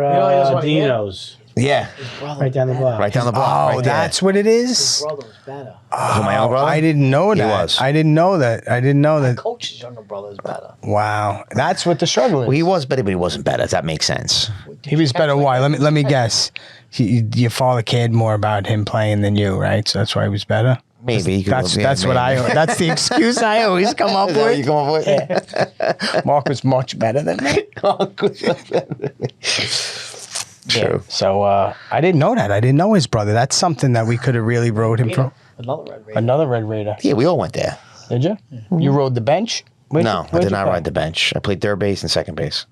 Dino's. Yeah. Right down the block. Right down the block. Oh, right that's what it is? His brother was better. Oh, my own brother? I didn't know that. He was. I didn't know that. Coach's younger brother is better. Wow. That's what the struggle is. Well, he was better, but he wasn't better. If that makes sense. He was better. Why? Let me guess. Your father cared more about him playing than you, right? So that's why he was better? Maybe. That's maybe. that's the excuse I always come up Is that what with. you come up with? Mark was much better than me. True. So I didn't know that. I didn't know his brother. That's something that we could have really rode him from. Another Red Raider. Another Red Raider. Yeah, we all went there. Did you? You rode the bench? No, I did not ride the bench. I played third base and second base.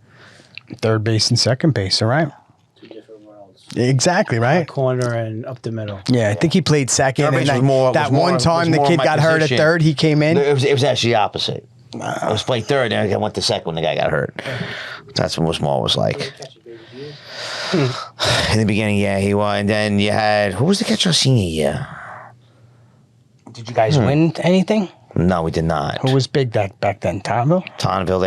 Third base and second base. All right. Two different worlds. Exactly right. Corner and up the middle. Yeah, I think he played second. Third base and was more- that was more- one time was the more kid my got hurt at position. third, he came in. It was actually the opposite. I was playing third, and I went to second when the guy got hurt. That's what Small was like. In the beginning, yeah, he won. And then you had, who was the catcher senior year? Did you guys win anything? No, we did not. Who was big back then? Tonville? Tonville,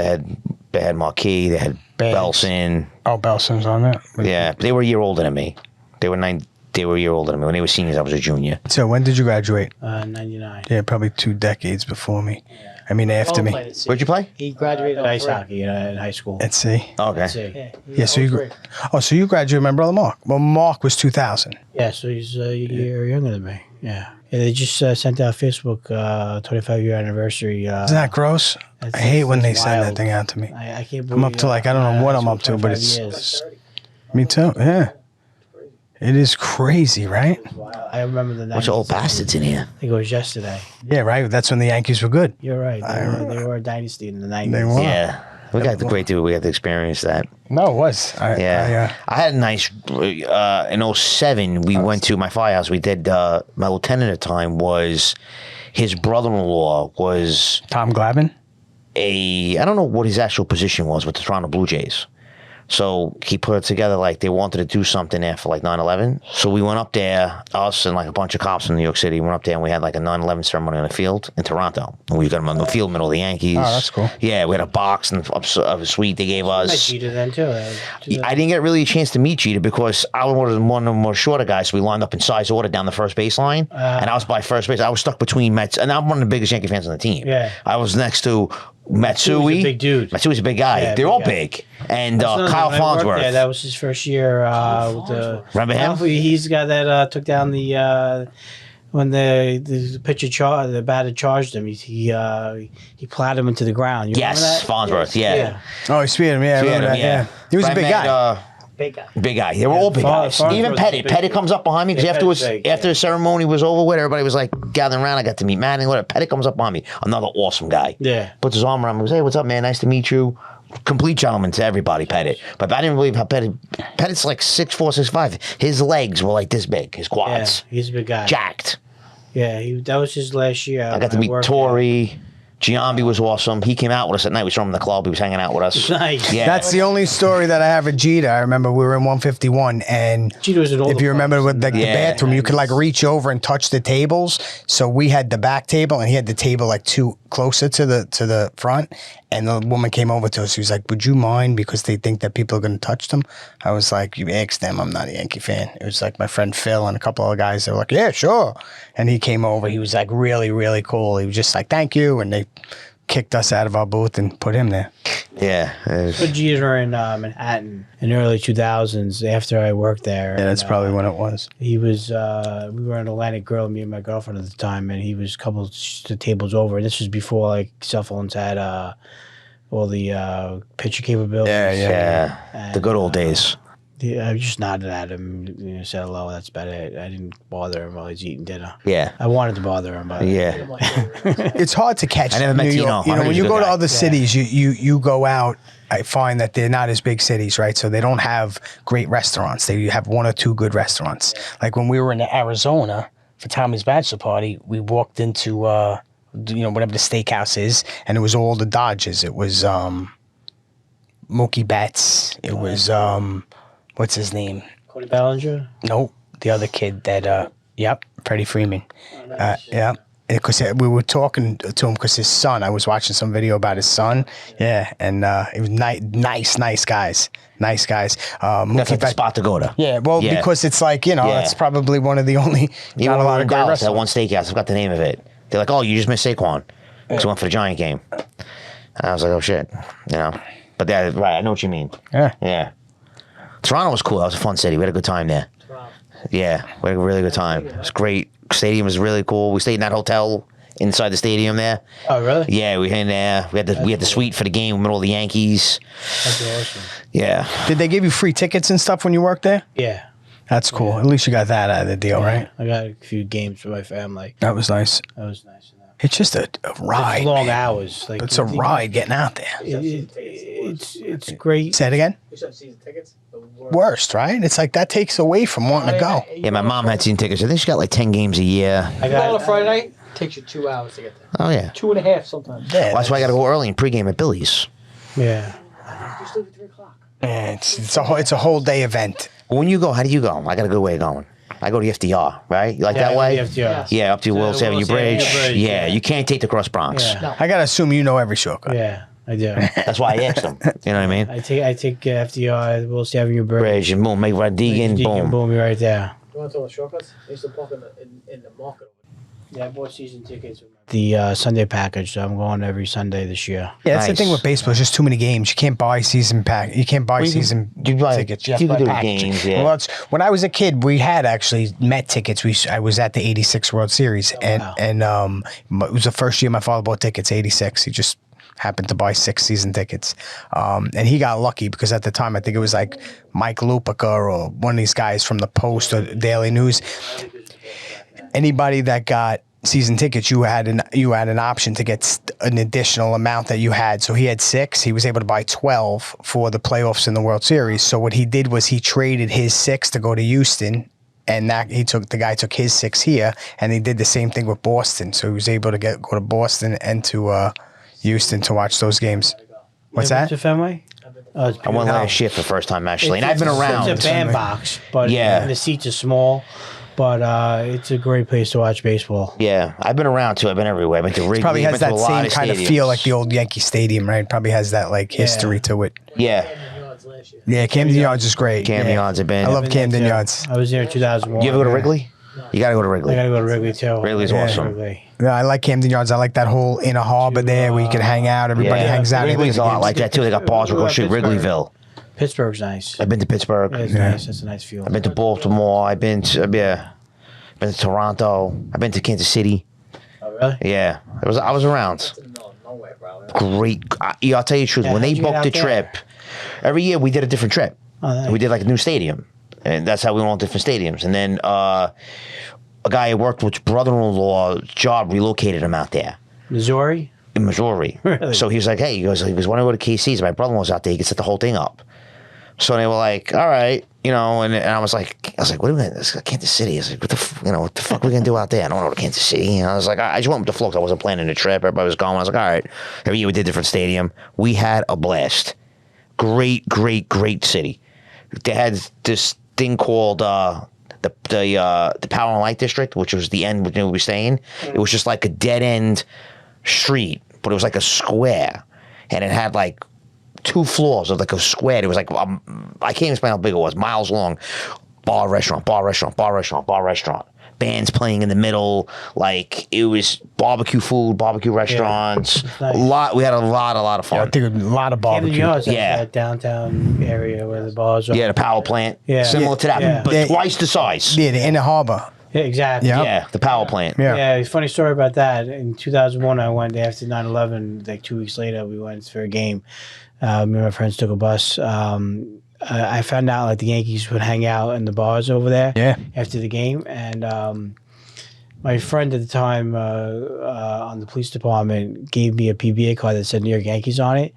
they had Marquis, they had Bags. Belson. Oh, Belson's on that. Yeah, but they were a year older than me. They were a year older than me. When they were seniors, I was a junior. So when did you graduate? 99. Yeah, probably 2 decades before me. I mean, after me. Where'd you play? He graduated Ice hockey in high school. Let's see. Okay. See. Yeah, so so you graduated with my brother Mark. Well, Mark was 2000. Yeah, so he's a year younger than me. Yeah. They just sent out Facebook 25-year anniversary. Isn't that gross? I hate when they send that thing out to me. I can't believe I'm up to I don't know what I'm up to, but it's me too. Yeah. It is crazy, right? I remember the 90s. Bunch of old bastards in here. I think it was yesterday. Yeah, right. That's when the Yankees were good. You're right. They were a dynasty in the 90s. They were. Yeah. We got the great dude. We got to experience that. No, it was. I had a nice, in 07, we went to my firehouse. We did, my lieutenant at the time was, his brother-in-law was Tom Glavine. I don't know what his actual position was with the Toronto Blue Jays. So he put it together like they wanted to do something there for like 9/11. So we went up there, us and like a bunch of cops from New York City, went up there and we had like a 9/11 ceremony on the field in Toronto. And we got them on the field, middle of the Yankees. Oh, that's cool. Yeah, we had a box and a suite they gave I us. cheated then too. I didn't get really a chance to meet Jeter because I was one of the more shorter guys. So we lined up in size order down the first baseline, and I was by first base. I was stuck between Mets, and I'm one of the biggest Yankee fans on the team. Yeah. I was next to Matsui's a big dude. Matsui's a big guy. Yeah, They're big all guy. big. And That's another Kyle thing. When I worked Farnsworth. there, that was his first year. With the Remember him? He's the guy that took down the when the pitcher the batter charged him. He plowed him into the ground. You remember Yes, that? Farnsworth. Yeah. Oh, he speared him. Yeah, I remember that, yeah. He was a big guy. Big guy. Big guy. They were all big guys. Farnsworth Even was Petty. big. Petty comes up behind me because Yeah, Petty's big, after the ceremony was over with, everybody was like gathering around. I got to meet Manning. Whatever. Petty comes up behind me. Another awesome guy. Yeah. Puts his arm around me. Goes, hey, what's up, man? Nice to meet you. Complete gentleman to everybody, Petty. But I didn't believe how Petty's like 6'4", 6'5". His legs were like this big. His Yeah, quads. he's a big guy. Jacked. Yeah, that was his last year. I got to meet Torrey. Giambi was awesome. He came out with us at night. We saw him in the club. He was hanging out with us. Nice. Yeah. That's the only story that I have with Jeter. I remember we were in 151, and Jeter was in all if the you remember clubs with in the Yeah. bathroom, you could like reach over and touch the tables. So we had the back table, and he had the table like closer to the front. And the woman came over to us. She was like, "Would you mind because they think that people are going to touch them?" I was like, "You ask them. I'm not a Yankee fan." It was like my friend Phil and a couple of guys. They were like, "Yeah, sure." And he came over. He was like really, really cool. He was just like, "Thank you," and they kicked us out of our booth and put him there. Yeah. But Jeter in Manhattan in the early 2000s after I worked there. Yeah, that's and, probably when it was. He was, we were in Atlantic Grill, me and my girlfriend at the time, and he was a couple of tables over. And this was before like cell phones had all the picture capabilities. Yeah. The good old days. Yeah, I just nodded at him, said hello, that's about it. I didn't bother him while he's eating dinner. Yeah. I wanted to bother him, but Yeah. It's hard to catch. I never met New Tino. York. You I know, heard when he's you a go good to guy. other cities, you go out. I find that they're not as big cities, right? So they don't have great restaurants. They have 1 or 2 good restaurants. Like when we were in Arizona for Tommy's bachelor party, we walked into whatever the steakhouse is, and it was all the Dodgers. It was Mookie Betts. It was what's his name? Cody Bellinger? Nope, the other kid that Freddie Freeman. Yeah. Because we were talking to him because his son, I was watching some video about his son. Yeah, and it was nice guys. Nice guys. That's like the spot to go to. Yeah, well, because it's like, that's probably one of the only, Even not a when we lot were of in great Dallas, that restaurants. one steakhouse, I forgot the name of it. They're like, oh, you just missed Saquon. Because we went for the Giant game. And I was like, oh, shit. But yeah, right, I know what you mean. Yeah. Yeah. Toronto was cool. That was a fun city. We had a good time there. Yeah, we had a really good time. It was great. Stadium was really cool. We stayed in that hotel inside the stadium there. Oh, really? Yeah, we were in there. We had the suite for the game, middle of the Yankees. That's awesome. Yeah. Did they give you free tickets and stuff when you worked there? Yeah. That's cool. At least you got that out of the deal, right? I got a few games for my family. That was nice. That was nice. It's just a ride. It's long man. hours. Like It's a ride getting out there. It's great. Say it again. You should have season tickets. Worst, right? It's like that takes away from wanting to go. Yeah, my mom had season tickets. I think she got like 10 games a year. I You go on got a Friday night, takes you 2 hours to get there. Oh, yeah. 2.5 sometimes. Yeah, Well, that's why I got to go early and pregame at Billy's. yeah. You still at 3 o'clock. yeah, it's a whole day event. When you go, how do you go? I got a good way of going. I go to FDR, right? You like Yeah, that way? FDR. Yeah, up to the Willis Avenue Willis Avenue Bridge. Bridge, Yeah, yeah. you can't take the Cross Bronx. Yeah. I gotta assume you know every shortcut. Yeah, I do. That's why I asked them. You know what I mean? I take FDR, Willis Avenue Bridge. Bridge and boom, make Deegan, boom. Boom, you're right there. You want to talk about shortcuts? They used to park in the market. Yeah, I bought season tickets. The Sunday package, so I'm going every Sunday this year. Yeah, that's the Nice. thing with baseball. It's just too many games. You can't buy season pack. You can't buy season tickets. You have to buy do packages. games, yeah. Well, when I was a kid, we had actually Met tickets. I was at the '86 World Series, and it was the first year my father bought tickets. '86. He just happened to buy 6 season tickets, and he got lucky because at the time I think it was like Mike Lupica or one of these guys from the Post or Daily News. Anybody that got season tickets, you had an option to get an additional amount that you had. So he had 6. He was able to buy 12 for the playoffs in the World Series. So what he did was he traded his 6 to go to Houston, and the guy took his 6 here, and he did the same thing with Boston. So he was able to go to Boston and to Houston to watch those games. What's that? To Fenway? Oh, it's I went beautiful. last year for the first time, actually. And I've been around. It's a bandbox, but Yeah. the seats are small. But it's a great place to watch baseball. Yeah, I've been around too. I've been everywhere. I've been to Wrigley. Probably has been to that a lot same of kind of stadiums. feel like the old Yankee Stadium, right? Probably has that like history to it. Yeah, Yeah, Camden Yards is great. Camden yeah. Yards have been. I love Camden Yards. I was there in 2001. You ever go to Wrigley? You got to go to I Wrigley. gotta go to Wrigley too. Wrigley's awesome. Wrigley. Yeah, I like Camden Yards. I like that whole inner harbor there where you can hang out. Everybody Yeah. hangs out. Wrigley's a lot like that too. They got bars across the street. Wrigleyville. Pittsburgh's nice. I've been to Pittsburgh. It's nice. It's a nice feel. I've been to Baltimore. I've been to been to Toronto. I've been to Kansas City. Oh, really? Yeah, I was around. Great. I'll tell you the truth. Yeah, when they how'd you get booked out the there? trip, every year we did a different trip. Oh, nice. We did like a new stadium, and that's how we went on different stadiums. And then a guy I worked with, brother-in-law, job relocated him out there Missouri? in Missouri. Really? So he was like, "Hey," he goes, "When I go to KC's, my brother-in-law's out there. He can set the whole thing up." So they were like, "All right." And I was like, "What are we gonna? This is Kansas City." I was like, "What the fuck are we gonna do out there? I don't want to go to Kansas City." And I was like, I just went with the flow 'cause I wasn't planning a trip. Everybody was going. I was like, "All right." Every year we did different stadium. We had a blast. Great, great, great city. They had this thing called the Power and Light District, which was the end where we were staying. It was just like a dead end street, but it was like a square, and it had like 2 floors of like a square. It was like I can't even explain how big it was. Miles long. Bar, restaurant, bar, restaurant, bar, restaurant, bar, restaurant. Bands playing in the middle. Like it was barbecue food, barbecue restaurants. Nice. We had a lot of fun. I think a lot of Camden barbecue. Yards, Yeah. that downtown area where the bars are. Yeah, the power plant. Yeah. Similar to that, Yeah. but Yeah. twice the size. Yeah, the inner harbor. Yeah, exactly. Yeah. Yeah, the power plant. Yeah. Yeah, funny story about that. In 2001, I went after 9/11. Like 2 weeks later, we went for a game. Me and my friends took a bus. I found out like the Yankees would hang out in the bars over there. Yeah. After the game, and my friend at the time on the police department gave me a PBA card that said New York Yankees on it.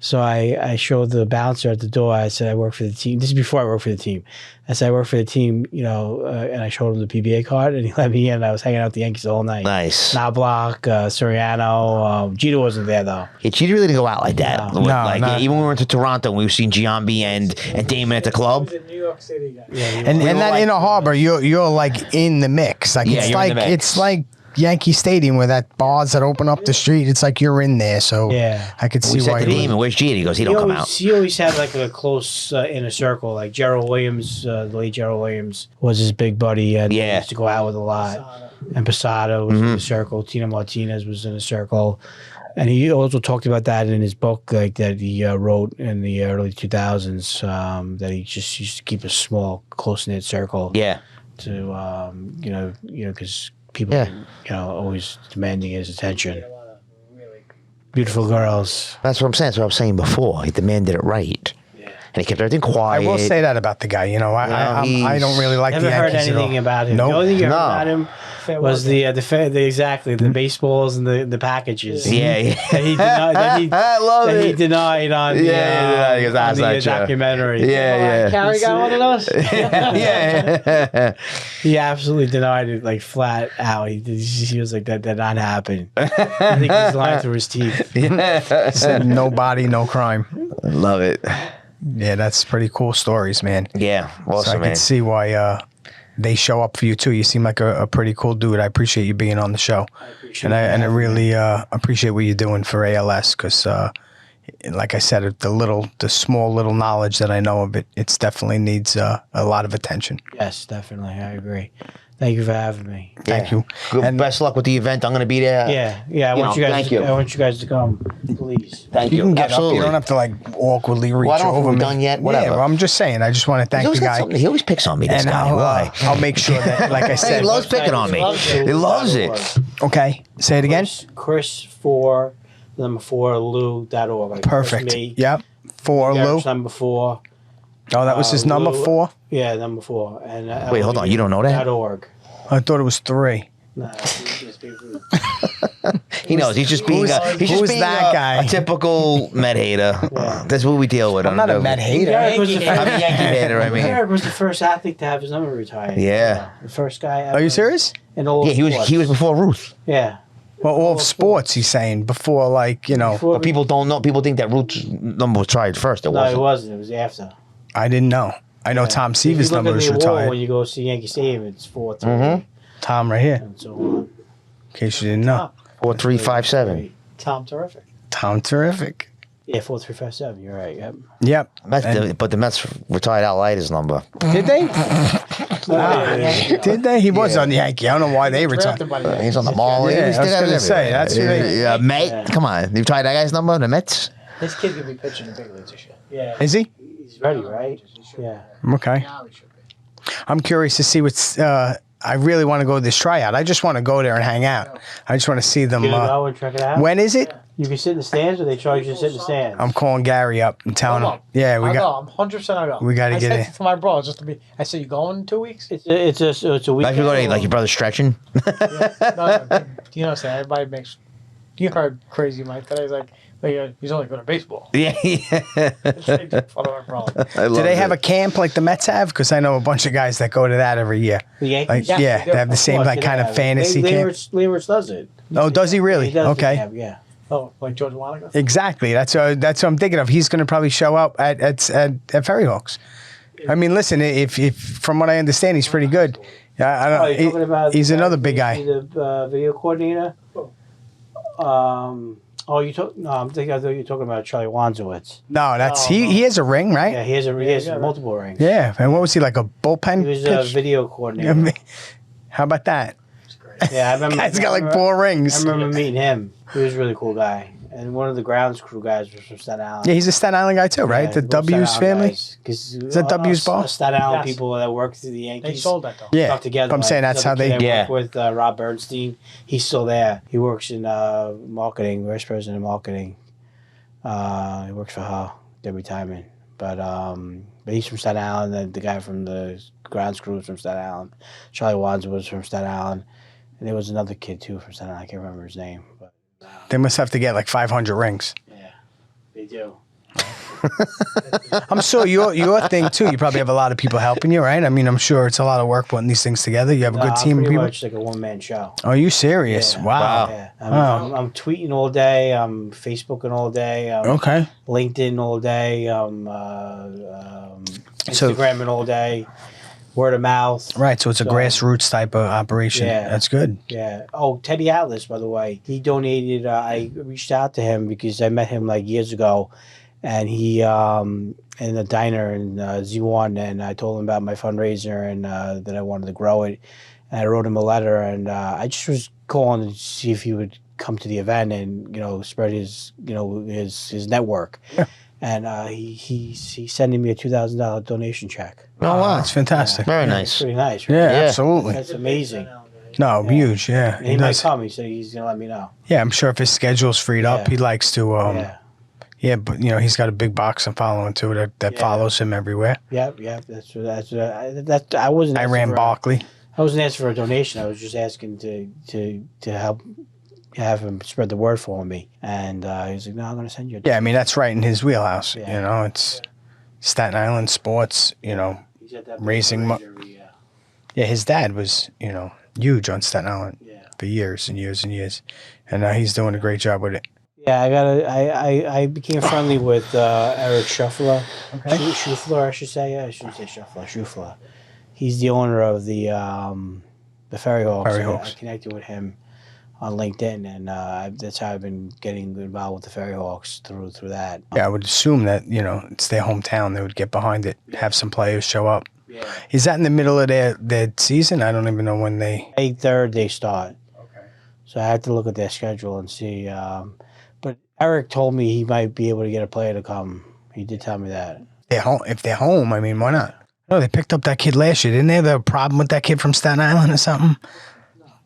So I showed the bouncer at the door. I said I work for the team. This is before I worked for the team. I said I work for the team, and I showed him the PBA card, and he let me in. I was hanging out with the Yankees all night. Nice. Knobloch, Soriano. Jeter wasn't there though. Yeah, she really didn't go out like that. No. Like, No. even when we went to Toronto, we were seeing Giambi and Damon at the club. New York City guy. And were that like- inner harbor, you're like in the mix. Like Yeah, it's you're in like the mix. it's like Yankee Stadium where that bars that open up the street. It's like you're in there. So Yeah. I could see We said why. to Damon, "Where's Jeter?" He goes, "He don't come out." He always had like a close inner circle. Like Gerald Williams, the late Gerald Williams, was his big buddy, and he Yeah. used to go out with a lot. And Posada was in the circle. Tino Martinez was in the circle. And he also talked about that in his book, like that he wrote in the early 2000s, that he just used to keep a small, close knit circle. Yeah, because people, always demanding his attention. Beautiful girls. That's what I'm saying. That's what I was saying before. He demanded it right. And he kept everything quiet. I will say that about the guy. I don't really like the Never heard Yankees anything at all. about him. Nope. The only thing you heard about him was the baseballs and the packages. Yeah. That he denied. I love it. He denied on the, on the documentary. Yeah. Carrie got one of those. Yeah. He absolutely denied it, like flat out. He was like, that did not happen. I think he's lying through his teeth. Said no body, no crime. Love it. Yeah, that's pretty cool stories, man. Yeah. Awesome, So I can see why they show up for you too. You seem like a pretty cool dude. I appreciate you being on the show. I really appreciate what you're doing for ALS because, like I said, the small little knowledge that I know of it, it's definitely needs a lot of attention. Yes, definitely. I agree. Thank you for having me. Thank you. Good, And best luck with the event. I'm going to be there. Yeah. I want you guys. thank you. I want you guys to come, please. Thank you you. can get Absolutely. up. You don't have to like awkwardly reach I don't know if over we're me. done yet. Whatever. Yeah, well, I'm just saying. I just want to thank He's the always got guy. something- He always picks on me, this And guy. Why? I'll make sure that, like I He said, loves picking on me. He loves it. okay. Say it again. Chris4, number 4, Lou.org. Like Perfect. Me, Yep. For Lou. Garrett's number 4. Oh, that was his number Lou- 4? Yeah, number 4. And Wait, hold on. You don't know that? .org. I thought it was 3. Nah, just be rude. He knows. He's just being who's that guy? a typical Met hater. That's what we deal with. I'm not a Met hater. Garrett was the I'm a first, Yankee hater, I mean. Garrett was the first athlete to have his number retired. Yeah. The first guy ever. Are you serious? In all Yeah, sports. he was before Ruth. Yeah. Well, all of sports, he's saying, before, like, Before- But people don't know. People think that Ruth's number was tried first. It No, wasn't. it wasn't. It was after. I didn't know. I know Tom If you Seaver's look number at was the wall retired. when you go see Yankee Stadium, it's 4-3 Mm-hmm. Tom right here, and so on. in case you didn't know. 4357. Tom, terrific. Tom terrific. Yeah, 4357. You're right. Yep. Yep. But the Mets retired Al Leiter's number. Did they? Yeah. Did they? He was on the Yankee. I don't know why they retired. Drafted by the He's on the Yankees. mall. Yeah, He's I was got gonna it say, everywhere. that's really- Yeah, mate. Come on. You tried that guy's number, the Mets? This kid's gonna be pitching in the big leagues this year. Yeah. Is he? He's ready, right? Yeah. Okay. Now he should be. I'm curious to see what's. I really want to go to this tryout. I just want to go there and hang out. I just want to see them. You gonna go and check it out? When is it? You can sit in the stands, or they charge you to sit in the stands. I'm calling Gary up and telling him. I'll go. Yeah, we I'll got. go. I'm 100%. I'll go. we gotta I get said in. to my bro just to be. I said, "You going in 2 weeks?" It's a week. Like you go to like your brother stretching. Yeah. No, you know what I'm saying? Everybody makes. You heard Crazy Mike today. He's like, he's only going to baseball. Yeah. It's like, follow my bro. Do they have a camp like the Mets have? Because I know a bunch of guys that go to that every year. The Yankees. Like, yeah, they have the Of same course, like they kind of have. fantasy camp. Lambert does it. Oh, does he really? He does Okay. the camp, yeah. Oh, like George Wanniger? Exactly. That's what I'm thinking of. He's going to probably show up at Ferry Hawks. I mean, listen, if from what I understand, he's pretty good. I Oh, don't. you're talking about He's another big guy. The video coordinator. You talk? No, I thought you were talking about Charlie Wanzowitz. No, that's No, he has a ring, right? Yeah, he has multiple rings. Yeah. And what was he, like a bullpen He was a pitch? video coordinator. How about that? Yeah, I remember. Guy's got like I 4 remember- rings. I remember meeting him. He was a really cool guy. And one of the grounds crew guys was from Staten Island. Yeah, he's a Staten Island guy too, right? Yeah, the both W's Staten Island family. guys. 'Cause, Is that W's ball? Staten Island Yes. people that work through the They Yankees. sold that, though. Yeah, Stuck together. I'm saying that's how they. I Yeah. work with Rob Bernstein. He's still there. He works in marketing, vice president of marketing. He works for her. Their retirement, but he's from Staten Island. The guy from the grounds crew was from Staten Island. Charlie Wanzer was from Staten Island, and there was another kid too from Staten Island. I can't remember his name, but They must have to get like 500 rings. yeah, they do. I'm sure your thing too. You probably have a lot of people helping you, right? I mean, I'm sure it's a lot of work putting these things together. You have a good team of pretty people. much like a one-man show. Are you serious? Yeah. Wow. Yeah. Wow. I'm tweeting all day. I'm Facebooking all day. I'm Okay. LinkedIn all day. I'm So- Instagramming all day. Word of mouth. Right. So it's a So- grassroots type of operation. Yeah. That's good. Yeah. Oh, Teddy Atlas, by the way, he donated. I reached out to him because I met him like years ago, and he in a diner in Z1, and I told him about my fundraiser and that I wanted to grow it. And I wrote him a letter, and I just was calling to see if he would come to the event and spread his his network. Yeah. and he's sending me a $2,000 donation check. Oh wow, That's fantastic. very It's nice. pretty nice, right? Yeah, Yeah. absolutely. That's amazing. No, huge. Yeah, And he might come. He said he's gonna let me know. Yeah, I'm sure if his schedule's freed up, Yeah. he likes to. Yeah. But he's got a big boxing following too that Yeah. follows him everywhere. Yep. That's I wasn't. I asking ran for Barkley. I wasn't asking for a donation. I was just asking to help have him spread the word for me. And he was like, "No, I'm going to send you." Yeah, I mean that's right in his wheelhouse. Yeah. It's Staten Island sports. He's at that raising fundraiser, Yeah, his dad was huge on Staten Island for years and years and years, and he's doing a great job with it. Yeah, I became friendly with Eric Shuffler. Okay. Shuffler, I should say. Yeah, I shouldn't say Shuffler. Shuffler. He's the owner of the Ferry Hawks. Ferry Hawks. I connected with him on LinkedIn, and that's how I've been getting involved with the Ferry Hawks through that. Yeah, I would assume that it's their hometown. They would get behind it, have some players show up. Yeah. Is that in the middle of their season? I don't even know when they. May 3rd they start. Okay. So I have to look at their schedule and see. But Eric told me he might be able to get a player to come. He did tell me that. If they're home, I mean, why not? No, they picked up that kid last year. Didn't they have a problem with that kid from Staten Island or something?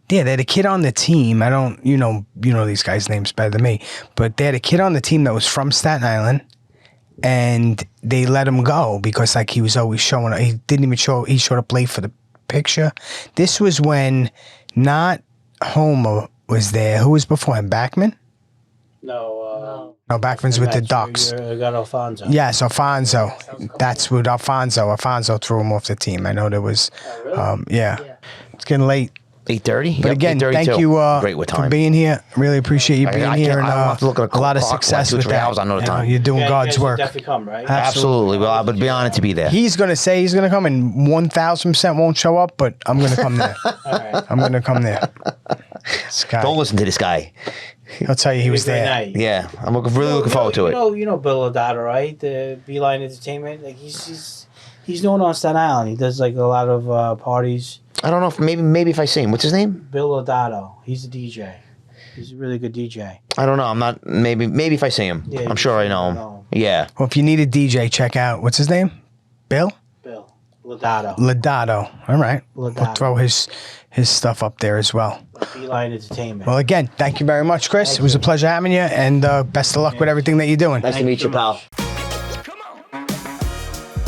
Yeah, they had a kid on the team. I don't, you know these guys' names better than me, but they had a kid on the team that was from Staten Island, and they let him go because he was always showing. He didn't even show. He showed up late for the picture. This was when not Homer was there. Who was before him? Backman? No. No, Backman's with the Ducks. I got Alfonso. Yes, Alfonso. That's what Alfonso threw him off the team. I know there was. Yeah. It's getting late. 8:30. But again, thank you Great with for time. being here. Really appreciate you being here, and I don't have to look at a lot of clock, success like 2-3 with that. hours, I know the time. You're doing Yeah, God's you guys work. definitely come, right? Absolutely. Well, I would be honored to be there. He's going to say he's going to come, and 1,000% won't show up, but I'm going to come there. All right. I'm going to come there. This guy, Don't listen to this guy. I'll tell you, he was Great there. night. Yeah, I'm really looking forward to it. You know Bill O'Donnell, right? The Beeline Entertainment. Like he's known on Staten Island. He does like a lot of parties. I don't know if maybe if I see him. What's his name? Bill O'Donnell. He's a DJ. He's a really good DJ. I don't know. I'm not. Maybe if I see him. Yeah, I'm sure I know him. Yeah. Well, if you need a DJ, check out, what's his name? Bill Lodato. All right. We'll Lodato. throw his stuff up there as well. Beeline Entertainment. Well, again, thank you very much, Chris. It was a pleasure having you, and best of luck with everything that you're doing. Nice to meet you, pal.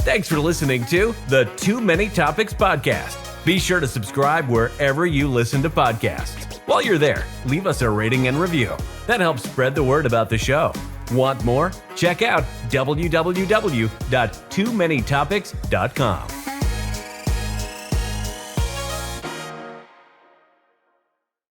Thanks for listening to the Too Many Topics podcast. Be sure to subscribe wherever you listen to podcasts. While you're there, leave us a rating and review. That helps spread the word about the show. Want more? Check out www.toomanytopics.com.